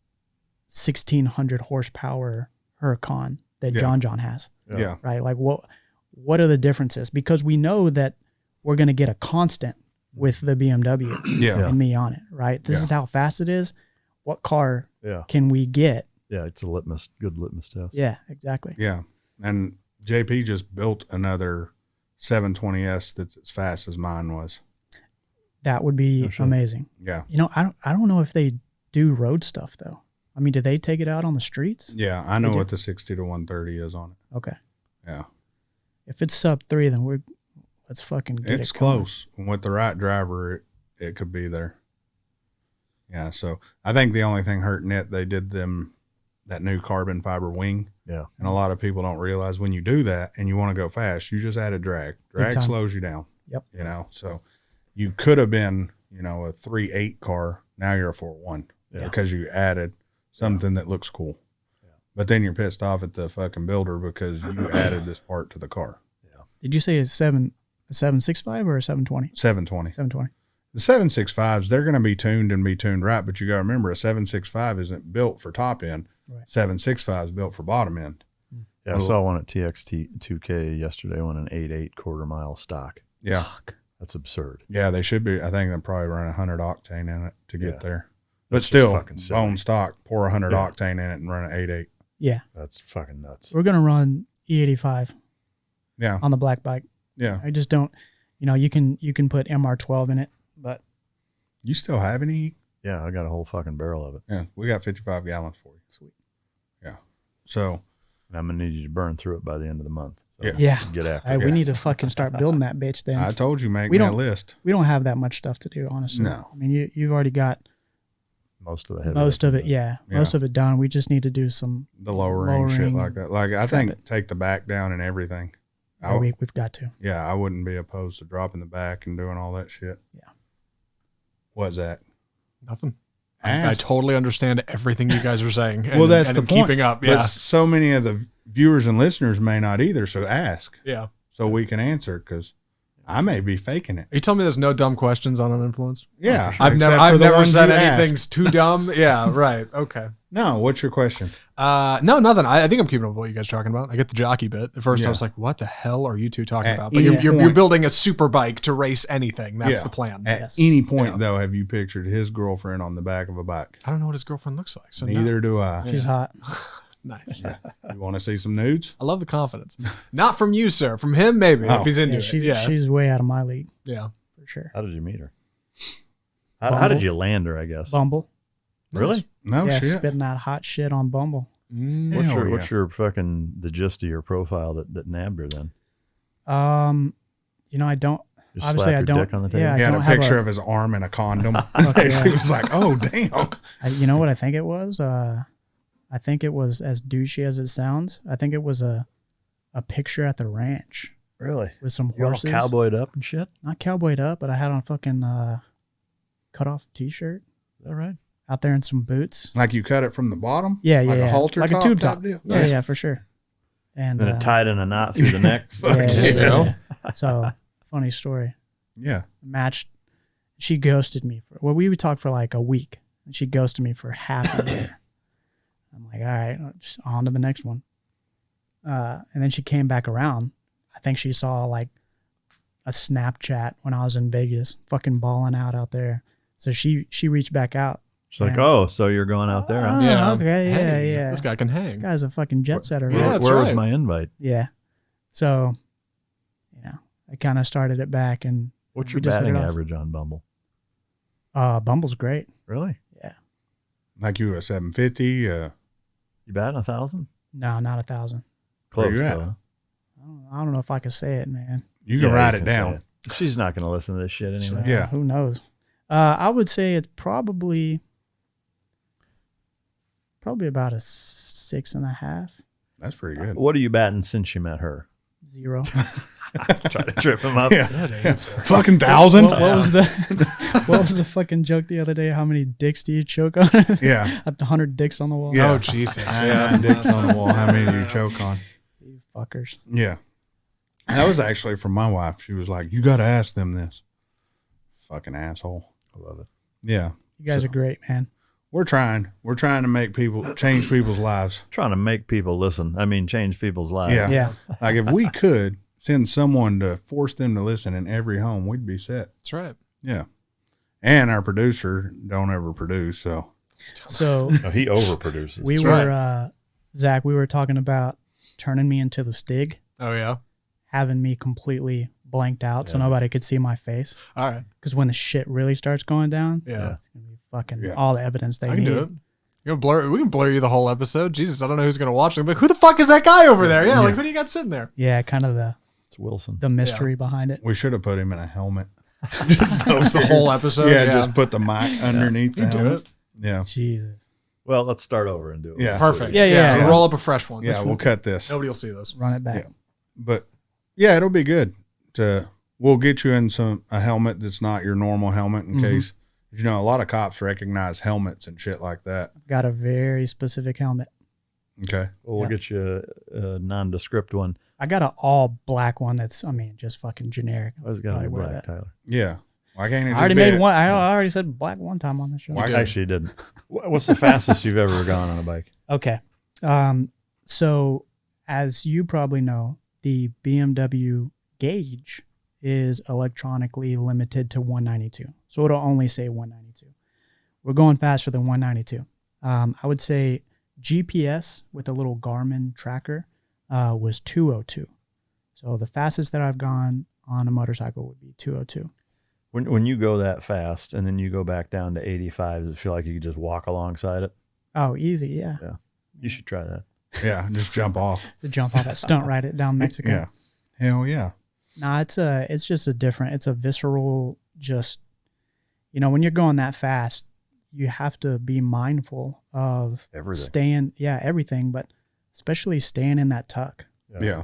1600 horsepower Huracan that Yeah. John has, Yeah. right? Like what are the differences? Because we know that we're going to get a constant with the BMW Yeah. and me on it, right? This Yeah. is how fast it is. What car Yeah. can we get? Yeah. It's a good litmus test. Yeah, exactly. Yeah. And JP just built another 720S that's as fast as mine was. That would be Oh, sure. amazing. Yeah. I don't know if they do road stuff though. I mean, do they take it out on the streets? Yeah. I know Did you- what the 60 to 130 is on it. Okay. Yeah. If it's sub 3, then let's fucking get It's it going. close. And with the right driver, it could be there. Yeah. So I think the only thing hurting it, they did that new carbon fiber wing. Yeah. And a lot of people don't realize when you do that and you want to go fast, you just add a drag. Drag slows you down. Yep. You know, so you could have been, you know, a 3.8 car. Now you're a 4.1 because you added something that looks cool. Yeah. But then you're pissed off at the fucking builder because you added this part to the car. Yeah. Did you say a 765 or a 720? 720. 720. The 765s, they're going to be tuned right, but you got to remember a 765 isn't built for top end. Right. 765 is built for bottom end. Yeah, I saw one at TXT 2K yesterday on an 8.8 quarter mile stock. Yeah. Fuck. That's absurd. Yeah, they should be. I think they'll probably run 100 octane in it to get there. But still, bone stock, pour 100 octane in it and run an 8.8. Yeah. That's fucking nuts. We're going to run E85 on the black bike. Yeah. I just don't, you know, you can put MR12 in it, but. You still have any? Yeah, I got a whole fucking barrel of it. Yeah, we got 55 gallons for you. Sweet. Yeah. So. I'm going to need you to burn through it by the end of the month. So yeah. Get after it. We need to fucking start building that bitch then. I told you, make me a list. We don't have that much stuff to do, honestly. No. I mean, you've already got most of the heavy most of it, most of it done. We just need to do the lowering shit like that. Like I think take the back down and everything. Yeah, we've got to. Yeah, I wouldn't be opposed to dropping the back and doing all that shit. Yeah. What's that? Nothing. I totally understand everything you guys are saying. Well, that's the point. Keeping up, yeah. But so many of the viewers and listeners may not either, so ask. Yeah. So we can answer, because I may be faking it. Are you telling me there's no dumb questions on Uninfluenced? Yeah. Sure. I've never said anything's too dumb. Yeah, right. Okay. No, what's your question? No, nothing. I think I'm keeping up with what you guys are talking about. I get the jockey bit. At first I was like, what the hell are you two talking about? But you're building a super bike to race anything. That's the plan. At any point, though, have you pictured his girlfriend on the back of a bike? I don't know what his girlfriend looks like. So neither do I. She's hot. Nice. Yeah. You want to see some nudes? I love the confidence. Not from you, sir. From him, maybe, if he's into it. She's way out of my league. Yeah. For sure. How did you meet her? How did you land her, I guess? Bumble. Really? No shit. Spitting that hot shit on Bumble. What's your fucking the gist of your profile that nabbed her then? You know, I don't. Just obviously, slap I your don't. dick on the table? Yeah, he had a picture of his arm in a condom. He was like, "Oh damn!" You know what I think it was? I think it was as douchey as it sounds. I think it was a picture at the ranch. Really? With some You all horses. cowboyed up and shit? Not cowboyed up, but I had on a fucking cut off t-shirt. Is that right? Out there in some boots. Like you cut it from the bottom? Yeah, like a halter like top a tube top. Deal? Yeah, for sure. And then it tied in a knot through the neck. So, funny story. Yeah. Matched. She ghosted me. We would talk for like a week. And she ghosted me for half a year. I'm like, all right, just on to the next one. And then she came back around. I think she saw like a Snapchat when I was in Vegas, fucking balling out there. So she reached back out. She's like, oh, so you're going out there, huh? Yeah. Okay, yeah. This guy can hang. This guy's a fucking jet setter. Yeah, that's where right. was my invite? Yeah. So, I kind of started it back. And what's your batting average on Bumble? Bumble's great. Really? Yeah. Like you a 750? You batting 1,000? No, not 1,000. Close. Where you at? I don't know if I can say it, man. You can write it down. She's not going to listen to this shit anyway. Yeah. Who knows? I would say it's probably about a 6.5. That's pretty good. What are you batting since you met her? 0. Try to trip him up. Yeah. Fucking 1,000. What was the fucking joke the other day? How many dicks do you choke on? Yeah. Up to 100 dicks on the wall. Yeah. Oh Jesus. Yeah. Dicks on the wall. How many do you choke on? You fuckers. Yeah. That was actually from my wife. She was like, you got to ask them this. Fucking asshole. I love it. Yeah. You guys are great, man. We're trying to make change people's lives. Trying to make people listen. I mean, change people's lives. Yeah. Like if we could send someone to force them to listen in every home, we'd be set. That's right. Yeah. And our producer don't ever produce. So So No, he overproduces. we were, Zach, we were talking about turning me into the Stig, Oh yeah. having me completely blanked out so nobody could see my face. All right. Because when the shit really starts going down, Yeah. it's going to be fucking all the evidence they I can need. do it. We can blur you the whole episode. Jesus, I don't know who's gonna watch it, but who the fuck is that guy over there? Like who do you got sitting there? Yeah, kind of It's Wilson. the mystery behind it. we should have put him in a helmet. Just That's the whole episode. yeah, just put the mic underneath You the do helmet. it. Yeah. Jesus. Well, let's start over and do it. Yeah. Perfect. Yeah. Roll up a fresh one. Yeah, we'll cut this. Nobody will see this. Run it back. But yeah, it'll be good. We'll get you in a helmet that's not your normal helmet in case. You know, a lot of cops recognize helmets and shit like that. Got a very specific helmet. Okay. Well, we'll get you a nondescript one. I got an all black one that's, just fucking generic. I was going to be Probably wear black, that. Tyler. Yeah. Why can't it I just already be made one. I already said black one time on the show. Why- Actually, you didn't. What's the fastest you've ever gone on a bike? Okay. So as you probably know, the BMW gauge is electronically limited to 192. So it'll only say 192. We're going faster than 192. I would say GPS with a little Garmin tracker was 202. So the fastest that I've gone on a motorcycle would be 202. When you go that fast and then you go back down to 85, does it feel like you could just walk alongside it? Oh, easy. Yeah. You should try that. Yeah, just jump off. To jump off that stunt ride it down Mexico. Yeah. Hell yeah. No, it's just it's a visceral, just, when you're going that fast, you have to be mindful of Everything. everything, but especially staying in that tuck. Yeah.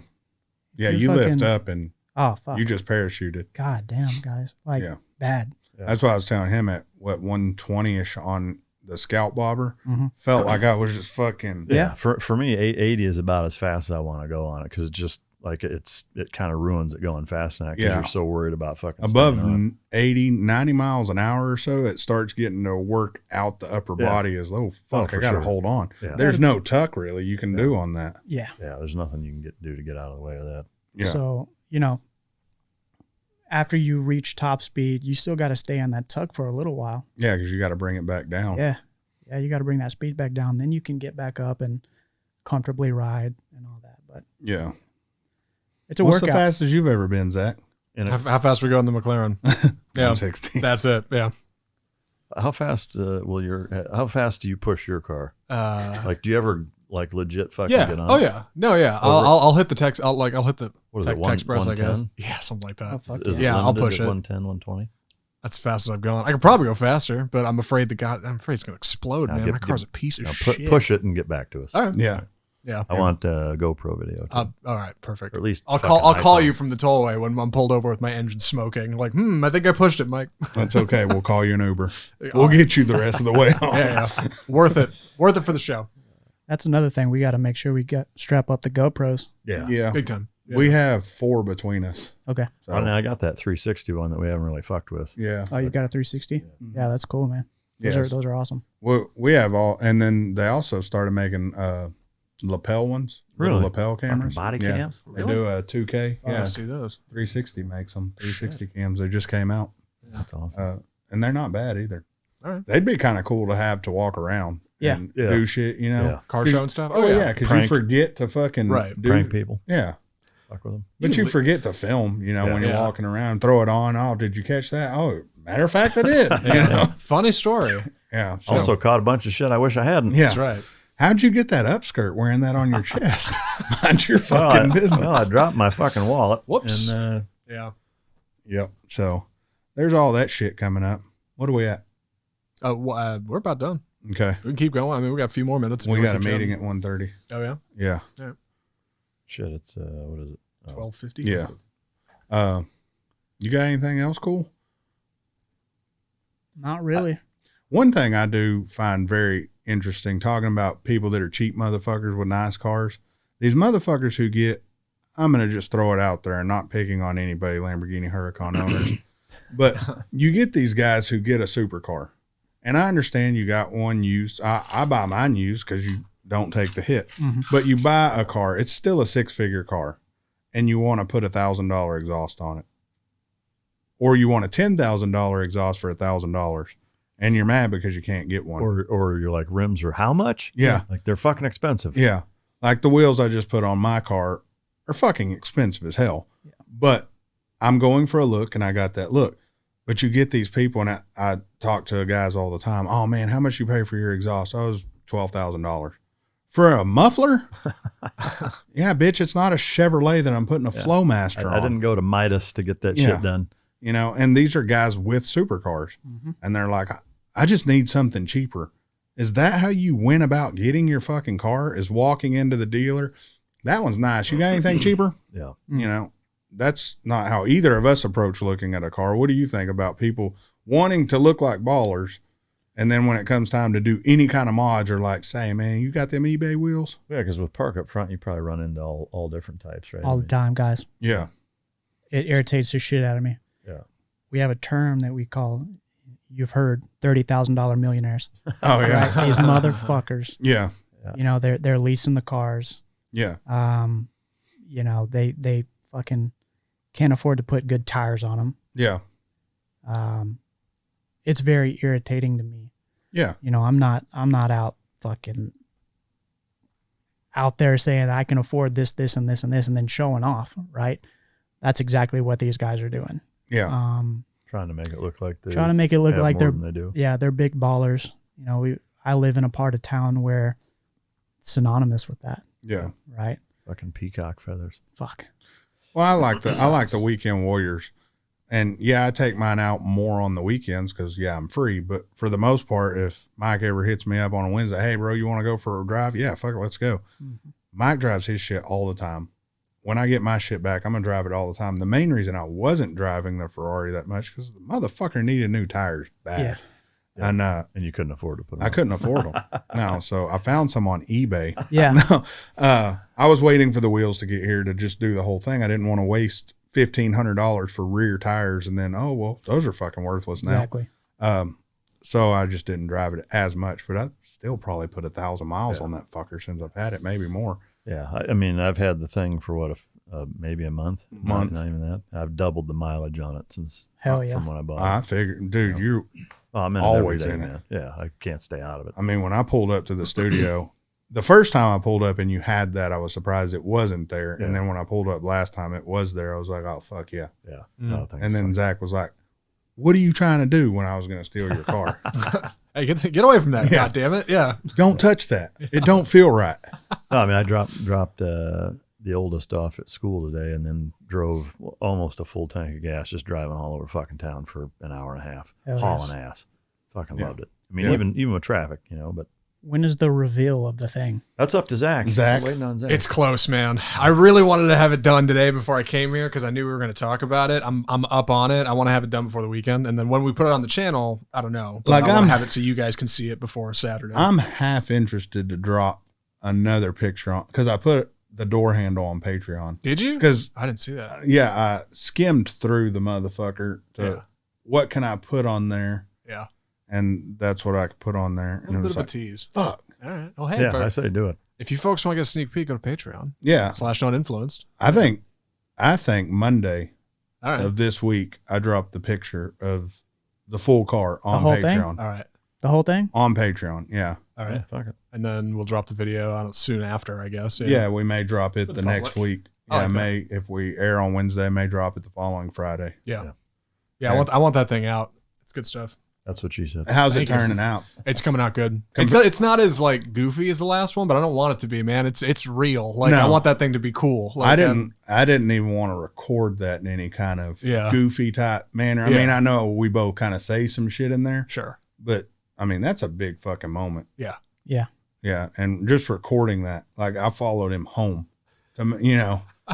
Yeah, You're you lift fucking- up and Oh, fuck. you just parachuted. God damn, guys. Like, Yeah. bad. Yeah. That's what I was telling him at 120-ish on the Scout Bobber. Mhm. Felt like I was just fucking. Yeah. For me, 80 is about as fast as I want to go on it because just like it kind of ruins it going fast now because Yeah. you're so worried about fucking Above staying on 80, 90 miles an hour or so, it starts getting to work out the upper Yeah. body as, oh, fuck, for I got to sure. hold on. Yeah. There's no tuck really you can do on that. Yeah. Yeah, there's nothing you can do to get out of the way of that. Yeah. So, after you reach top speed, you still got to stay on that tuck for a little while. Yeah, because you got to bring it back down. Yeah. Yeah, you got to bring that speed back down. Then you can get back up and comfortably ride and all that. But Yeah. it's a What's workout. the fastest you've ever been, Zach? And How fast we go in the McLaren? Yeah, 160. that's it. Yeah. how fast how fast do you push your car? Like, do you ever like legit fucking Yeah. get on? Oh yeah. No. Yeah. I'll hit the text. I'll hit the What is tech it? text press. I guess. 110? Yeah, something like that. Oh, fuck Is it Yeah, I'll limited push at it. 110, 120? That's as fast as I've gone. I could probably go faster, but I'm afraid it's gonna explode, Now man. get- My car's a piece of Now shit. push it and get back to us. All right. Yeah. Yeah. I want a GoPro video. Too. All right. Perfect. Or at least I'll fucking call iPhone. you from the tollway when I'm pulled over with my engine smoking. Like, I think I pushed it, Mike. That's okay. We'll call you an Uber. We'll get you the rest of the way home. Yeah. Worth it. Worth it for the show. That's another thing. We got to make sure we strap up the GoPros. Yeah. Yeah. Big time. Yeah. We have 4 between us. Okay. So, Well, now I got that 360 one that we haven't really fucked with. yeah. Oh, you got a 360? Yeah, that's cool, man. Yes. Those are awesome. We have all, and then they also started making lapel ones. Little Really? lapel cameras. Body Yeah. cams? They do a 2K. Oh, Yeah. I see those. 360 makes them. 360 cams. They just came out. That's awesome. And they're not bad either. All right. They'd be kind of cool to have to walk around Yeah. and Yeah. do shit, you know? Yeah. Car Cause- show and stuff. Oh, yeah, because you Prank. forget to fucking Right. do. Prank people. Yeah. Fuck with them. But You you forget to film, you know, Yeah. when you're Yeah. walking around, throw it on. Oh, did you catch that? Oh, matter of fact, I did. You know? Funny story. Yeah. So, Also caught a bunch of shit I wish I hadn't. yeah. That's right. How'd you get that upskirt wearing that on your chest? Mind your Well, fucking business. Well, I dropped my fucking wallet. Whoops. And Yeah. Yep. So there's all that shit coming up. What are we at? We're about done. Okay. We can keep going. I mean, we got a few more minutes. if We you got a want to keep meeting chatting. at 1:30. Oh yeah. Yeah. shit, it's what is it? 12:50. Yeah. You got anything else cool? Not really. One thing I do find very interesting, talking about people that are cheap motherfuckers with nice cars. These motherfuckers who get, I'm going to just throw it out there and not picking on anybody, Lamborghini Huracan owners, but you get these guys who get a supercar. And I understand you got one used. I buy mine used because you don't take the hit. Mhm. But you buy a car, it's still a 6-figure car, and you want to put $1,000 exhaust on it. Or you want a $10,000 exhaust for $1,000. And you're mad because you can't get one. Or you're like, rims are how much? Yeah. Like they're fucking expensive. Yeah. Like the wheels I just put on my car are fucking expensive as hell. Yeah. But I'm going for a look and I got that look. But you get these people, and I talk to guys all the time. Oh man, how much you pay for your exhaust? Oh, it was $12,000. For a muffler? Yeah, bitch, it's not a Chevrolet that I'm putting a Flowmaster on. I didn't go to Midas to get that Yeah. shit done. you know, and these are guys with supercars, and they're like, I just need something cheaper. Is that how you went about getting your fucking car? Is walking into the dealer? That one's nice. You got anything cheaper? Yeah. You know, that's not how either of us approach looking at a car. What do you think about people wanting to look like ballers, and then when it comes time to do any kind of mods, are like, say, man, you got them eBay wheels? Yeah, because with park up front, you probably run into all different types, right? All the time, guys. Yeah. It irritates the shit out of me. Yeah. We have a term that we call, you've heard, $30,000 millionaires. Oh, yeah. Right? These motherfuckers. Yeah. You know, they're leasing the cars. Yeah. You know, they fucking can't afford to put good tires on them. Yeah. It's very irritating to me. Yeah. You know, I'm not out fucking out there saying I can afford this, this, and this, and this, and then showing off, right? That's exactly what these guys are doing. Yeah. Trying to make it look like they Trying to make it look have like more they're, than they do. yeah, they're big ballers. You know, I live in a part of town where it's synonymous with that, Yeah. right? Fucking peacock feathers. Fuck. Well, I like the weekend warriors, and yeah, I take mine out more on the weekends because I'm free. But for the most part, if Mike ever hits me up on a Wednesday, hey bro, you want to go for a drive? Yeah, fuck it, let's go. Mike drives his shit all the time. When I get my shit back, I'm gonna drive it all the time. The main reason I wasn't driving the Ferrari that much because the motherfucker needed new tires bad. Yeah. And you couldn't afford to put them I couldn't afford them. No, so I found some on eBay. Yeah. No, I was waiting for the wheels to get here to just do the whole thing. I didn't want to waste $1,500 for rear tires, and then those are fucking worthless now. Exactly. So I just didn't drive it as much, but I still probably put 1,000 miles on that fucker since I've had it, maybe more. Yeah, I mean, I've had the thing for what, maybe a month. Not even that. I've doubled the mileage on it since Hell yeah. from when I bought it. I figured, dude, I'm in always it every day, in it. man. Yeah, I can't stay out of it. I mean, when I pulled up to the studio, the first time I pulled up and you had that, I was surprised it wasn't there. Yeah. And then when I pulled up last time, it was there. I was like, oh, fuck yeah. Yeah. No, thanks. And then Zach was like, what are you trying to do when I was going to steal your car? Hey, get away from that! Yeah. God damn it! Yeah. Don't touch that. It don't feel right. No, I mean, I dropped the oldest off at school today, and then drove almost a full tank of gas, just driving all over fucking town for an hour and a half, Hell hauling yes. ass. Fucking Yeah. loved it. I mean, even with traffic, but When is the reveal of the thing? that's up to Zach. Zach. I'm waiting on Zach. It's close, man. I really wanted to have it done today before I came here because I knew we were going to talk about it. I'm up on it. I want to have it done before the weekend, and then when we put it on the channel, I don't know. But Like, I want I'm- to have it so you guys can see it before Saturday. I'm half interested to drop another picture on because I put the door handle on Patreon. Did you? Because, I didn't see that. I skimmed through the motherfucker to what can I put on there? Yeah. And that's what I could put on there. A And it little bit was of a like, tease. fuck. All right. Oh, hey, yeah, I say do it. if you folks want to get a sneak peek, go to Patreon Yeah. /uninfluenced. I think Monday All right. of this week, I dropped the picture of the full car on whole thing? Patreon. All right. The whole thing? On Patreon. Yeah. All Yeah, right. fuck it. And then we'll drop the video soon after, I guess. Yeah. We may drop it For the the next public. week. Oh, Yeah. okay. May, if we air on Wednesday, may drop it the following Friday. Yeah. Yeah. I want that thing out. It's good stuff. That's what she said. How's it Thank you. turning out? It's coming out good. It's not as like goofy as the last one, but I don't want it to be, man. It's real. Like, No. I want that thing to be cool. Like, I didn't even want to record that in any kind of Yeah. goofy type manner. I Yeah. mean, I know we both kind of say some shit in there, Sure. but I mean, that's a big fucking moment. Yeah. Yeah. Yeah. And just recording that, like I followed him home to,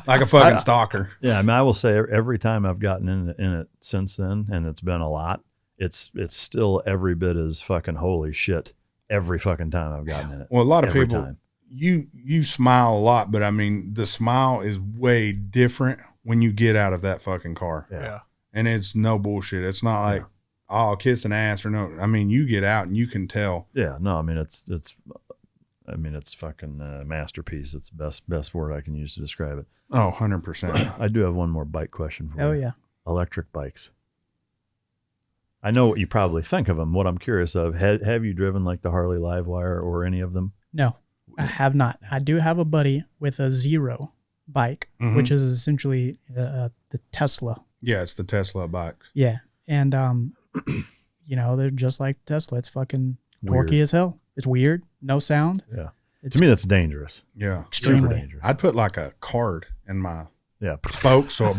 like a fucking stalker. Yeah, I mean, I will say every time I've gotten in it since then, and it's been a lot, it's still every bit as fucking holy shit every fucking time I've gotten in it. Well, a lot of Every people, time. you smile a lot, but I mean, the smile is way different when you get out of that fucking car. Yeah. And it's no bullshit. It's not like, oh, kiss an ass or no. I mean, you get out and you can tell. Yeah, no, I mean it's fucking masterpiece. It's the best word I can use to describe it. Oh, 100%. I do have one more bike question for you. Oh, yeah. Electric bikes. I know what you probably think of them. What I'm curious of, have you driven like the Harley Livewire or any of them? No, I have not. I do have a buddy with a Zero bike, which is essentially the Tesla. Yeah, it's the Tesla bikes. Yeah. And, they're just like Tesla. It's fucking torquey Weird. as hell. It's weird. No sound. Yeah. It's To me, that's dangerous. Yeah. Super extremely. dangerous. I'd put like a card in my Yeah. spokes. So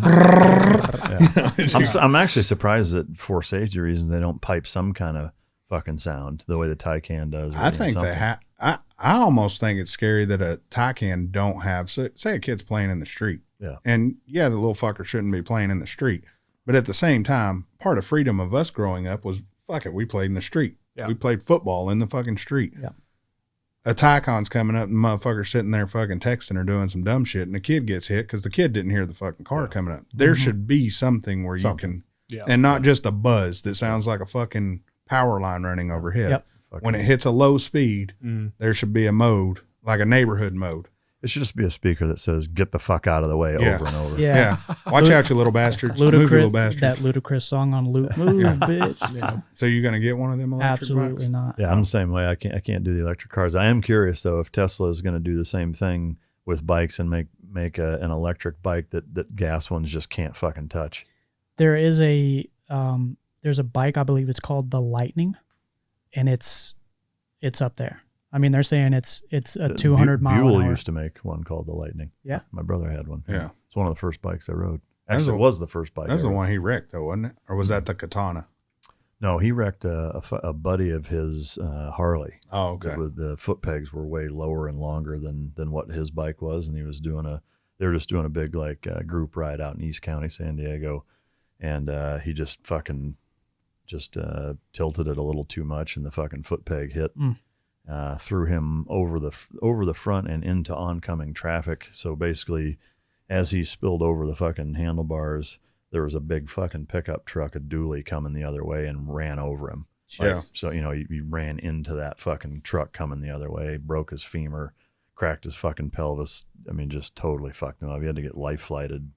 I'm actually surprised that for safety reasons they don't pipe some kind of fucking sound the way the Taycan does. I think they have. I almost think it's scary that a Taycan don't have. Say a kid's playing in the street. Yeah. And yeah, the little fucker shouldn't be playing in the street. But at the same time, part of freedom of us growing up was fuck it, we played in the street. Yeah. We played football in the fucking street. Yeah. A Taycan's coming up and the motherfucker's sitting there fucking texting or doing some dumb shit and the kid gets hit because the kid didn't hear the fucking car coming up. There should be something where you can, and not just a buzz that sounds like a fucking power line running overhead. Yep. When it hits a low speed, there should be a mode, like a neighborhood mode. It should just be a speaker that says "Get the fuck out of the way" over and over. Yeah. Watch out, you little bastards. Move, you little bastards. That ludicrous song on loop. Move, bitch. Yeah. So you're gonna get one of them electric Absolutely bikes? not. Yeah, I'm the same way. I can't do the electric cars. I am curious though if Tesla is going to do the same thing with bikes and make an electric bike that gas ones just can't fucking touch. There is there's a bike, I believe it's called the Lightning, and it's up there. I mean, they're saying it's a 200 mile Buell an hour. used to make one called the Lightning. Yeah. My brother had one. Yeah. It's one of the first bikes I rode. That's Actually, it was the first bike. That was I the rode. one he wrecked, though, wasn't it? Or was that the Katana? No, he wrecked a buddy of his Harley. Oh, okay. The foot pegs were way lower and longer than what his bike was, and he was doing they were just doing a big group ride out in East County, San Diego, and he just fucking tilted it a little too much, and the fucking foot peg hit. Threw him over the front and into oncoming traffic. So basically, as he spilled over the fucking handlebars, there was a big fucking pickup truck, a dually, coming the other way and ran over him. Yeah. So, he ran into that fucking truck coming the other way, broke his femur, cracked his fucking pelvis. I mean, just totally fucked him up. He had to get life flighted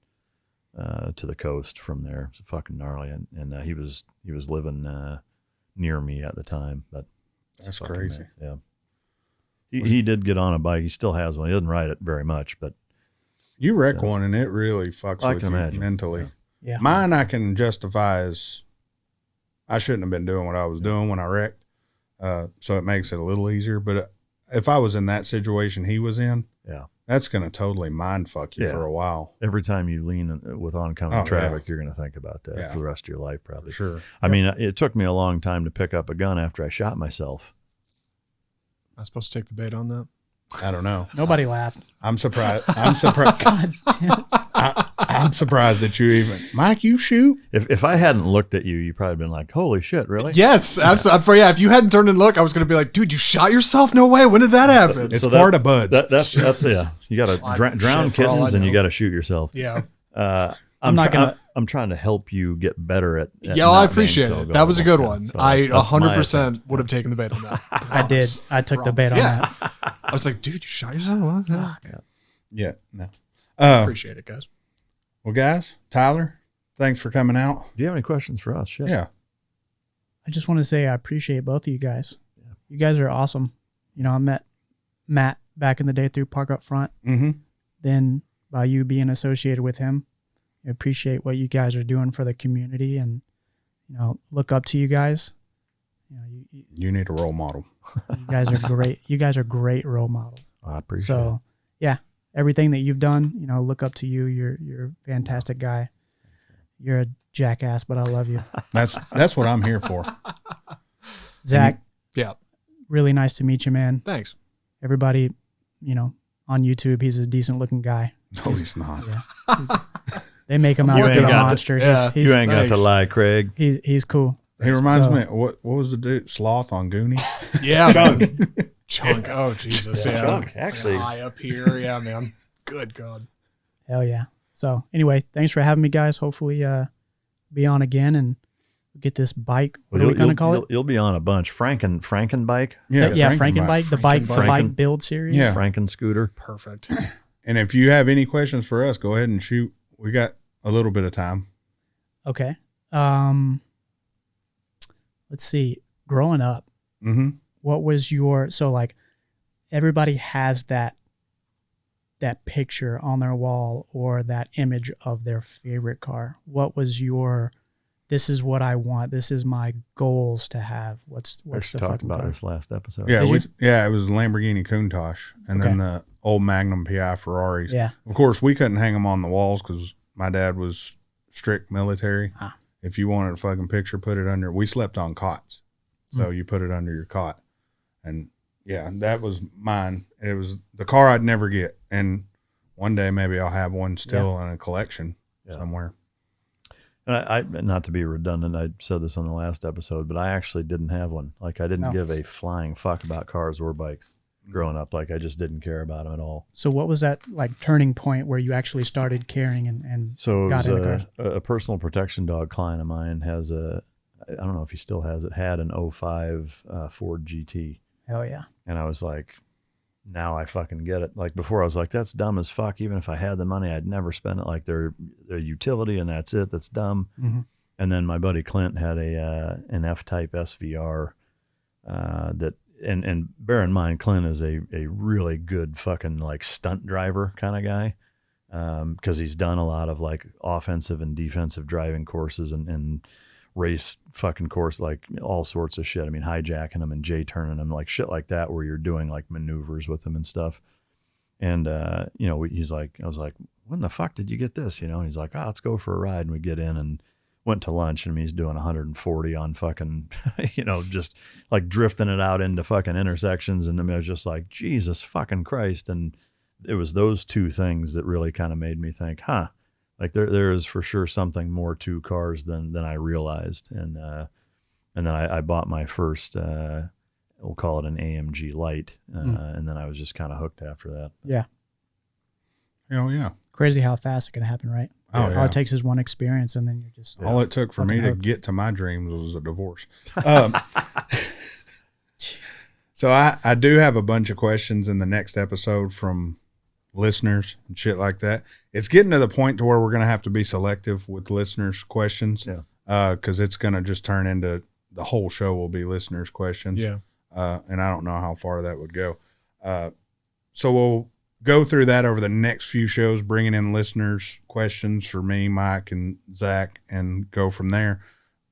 to the coast from there. It's fucking gnarly. And he was living near me at the time, but That's crazy. yeah. He did get on a bike. He still has one. He doesn't ride it very much, but You wreck one and it really fucks I with can you imagine. mentally. Yeah. Mine I can justify as I shouldn't have been doing what I was doing when I wrecked. So it makes it a little easier. But if I was in that situation he was in, yeah, that's going to totally mind fuck you for a while. every time you lean with oncoming Oh, traffic, you're going to think about that Yeah. for the rest of your life, probably. Sure. I mean, it took me a long time to pick up a gun after I shot myself. Am I supposed to take the bait on that? I don't know. Nobody laughed. I'm surprised. I'm surprised. God damn it. I'm surprised that you even, Mike, you shoot? If I hadn't looked at you, you'd probably been like, "Holy shit, really?" Yes, absolutely. Yeah, if you hadn't turned and looked, I was going to be like, dude, you shot yourself? No way. When did that happen? It's part of buds. That's yeah. You got to drown Shit, for all I kittens and you know. got to shoot yourself. Yeah. I'm trying to help you get better at Yeah, well, I not being appreciate so it. That was a good gullible. one. So I that's my 100% attempt. would have taken the bait on that. I did. I took the bait on Yeah. that. I was like, dude, you shot yourself? What? Yeah. Yeah. No. Appreciate it, guys. Well, guys, Tyler, thanks for coming out. Do you have any questions for us? Shit. Yeah. I just want to say I appreciate both of you guys. You guys are awesome. You know, I met Matt back in the day through Park Up Front. Mm-hmm. Then by you being associated with him, I appreciate what you guys are doing for the community, and look up to you guys. You need a role model. You guys are great. You guys are great role models. I appreciate it. So yeah, everything that you've done, look up to you. You're a fantastic guy. You're a jackass, but I love you. That's what I'm here for. Zach, Yeah. really nice to meet you, man. Thanks. Everybody, on YouTube, he's a decent looking guy. No, he's not. They make him out You to be ain't a got to- monster. yeah. He's, You ain't got to Thanks. lie, Craig. he's cool. He reminds So- me. What was the dude? Sloth on Goonies. Yeah. Chunk. Chunk. Oh, Jesus. Yeah. Chunk, actually. High up here. Yeah, man. Good God. Hell yeah. So anyway, thanks for having me, guys. Hopefully be on again and get this bike. What are we going to call it? You'll be on a bunch. Franken bike, Yeah, Frankenbike, the bike Frankenbike. build series. Yeah. Franken scooter. Perfect. And if you have any questions for us, go ahead and shoot. We got a little bit of time. Okay. Let's see. Growing up, Mm-hmm. what was everybody has that picture on their wall or that image of their favorite car. What was this is what I want. This is my goals to have. What's We the talked fucking about car? this last episode. Yeah, Did it was Lamborghini Countach, and then Okay. the old Magnum PI Ferraris. Yeah. Of course, we couldn't hang them on the walls because my dad was strict military. Ah. If you wanted a fucking picture, put it under. We slept on cots, so you put it under your cot, and yeah, that was mine. It was the car I'd never get, and one day maybe I'll have one still in a collection somewhere. And I not to be redundant, I said this on the last episode, but I actually didn't have one. Like I didn't give a flying fuck about cars or bikes growing up. Like I just didn't care about them at all. So what was that like turning point where you actually started caring and So it got was into cars? a personal protection dog client of mine has I don't know if he still has it, had an 05 Ford GT. Hell yeah. And I was like, now I fucking get it. Like before I was like, that's dumb as fuck. Even if I had the money, I'd never spend it. Like they're utility and that's it. That's dumb. Mm-hmm. And then my buddy Clint had an F-type SVR that, and bear in mind, Clint is a really good fucking like stunt driver kind of guy. Cause he's done a lot of like offensive and defensive driving courses and race fucking course, like all sorts of shit. I mean, hijacking them and J-turning them, like shit like that, where you're doing like maneuvers with them and stuff. And, you know, he's like, I was like, when the fuck did you get this? You know, and he's like, let's go for a ride. And we get in and went to lunch, and he's doing 140 on fucking, you know, just like drifting it out into fucking intersections. And I mean, I was just like, Jesus fucking Christ. And it was those two things that really kind of made me think, like there is for sure something more to cars than I realized. And then I bought my first, we'll call it an AMG Light. And then I was just kind of hooked after that. Yeah. Hell yeah. Crazy how fast it can happen, right? Oh, All yeah. it takes is one experience and then you're just All it took for me Fucking to hooked. get to my dreams was a divorce. So I do have a bunch of questions in the next episode from listeners and shit like that. It's getting to the point to where we're going to have to be selective with listeners' questions. Yeah. Because it's going to just turn into the whole show will be listeners' questions. Yeah. And I don't know how far that would go. So we'll go through that over the next few shows, bringing in listeners' questions for me, Mike, and Zach, and go from there.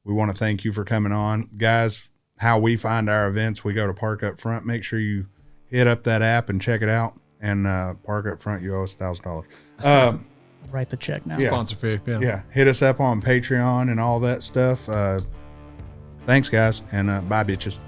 We want to thank you for coming on. Guys, how we find our events, we go to Park Up Front. Make sure you hit up that app and check it out. And Park Up Front, you owe us $1,000. write the check now. Yeah. Sponsor fee. Yeah. Yeah, hit us up on Patreon and all that stuff. Thanks, guys, and bye, bitches.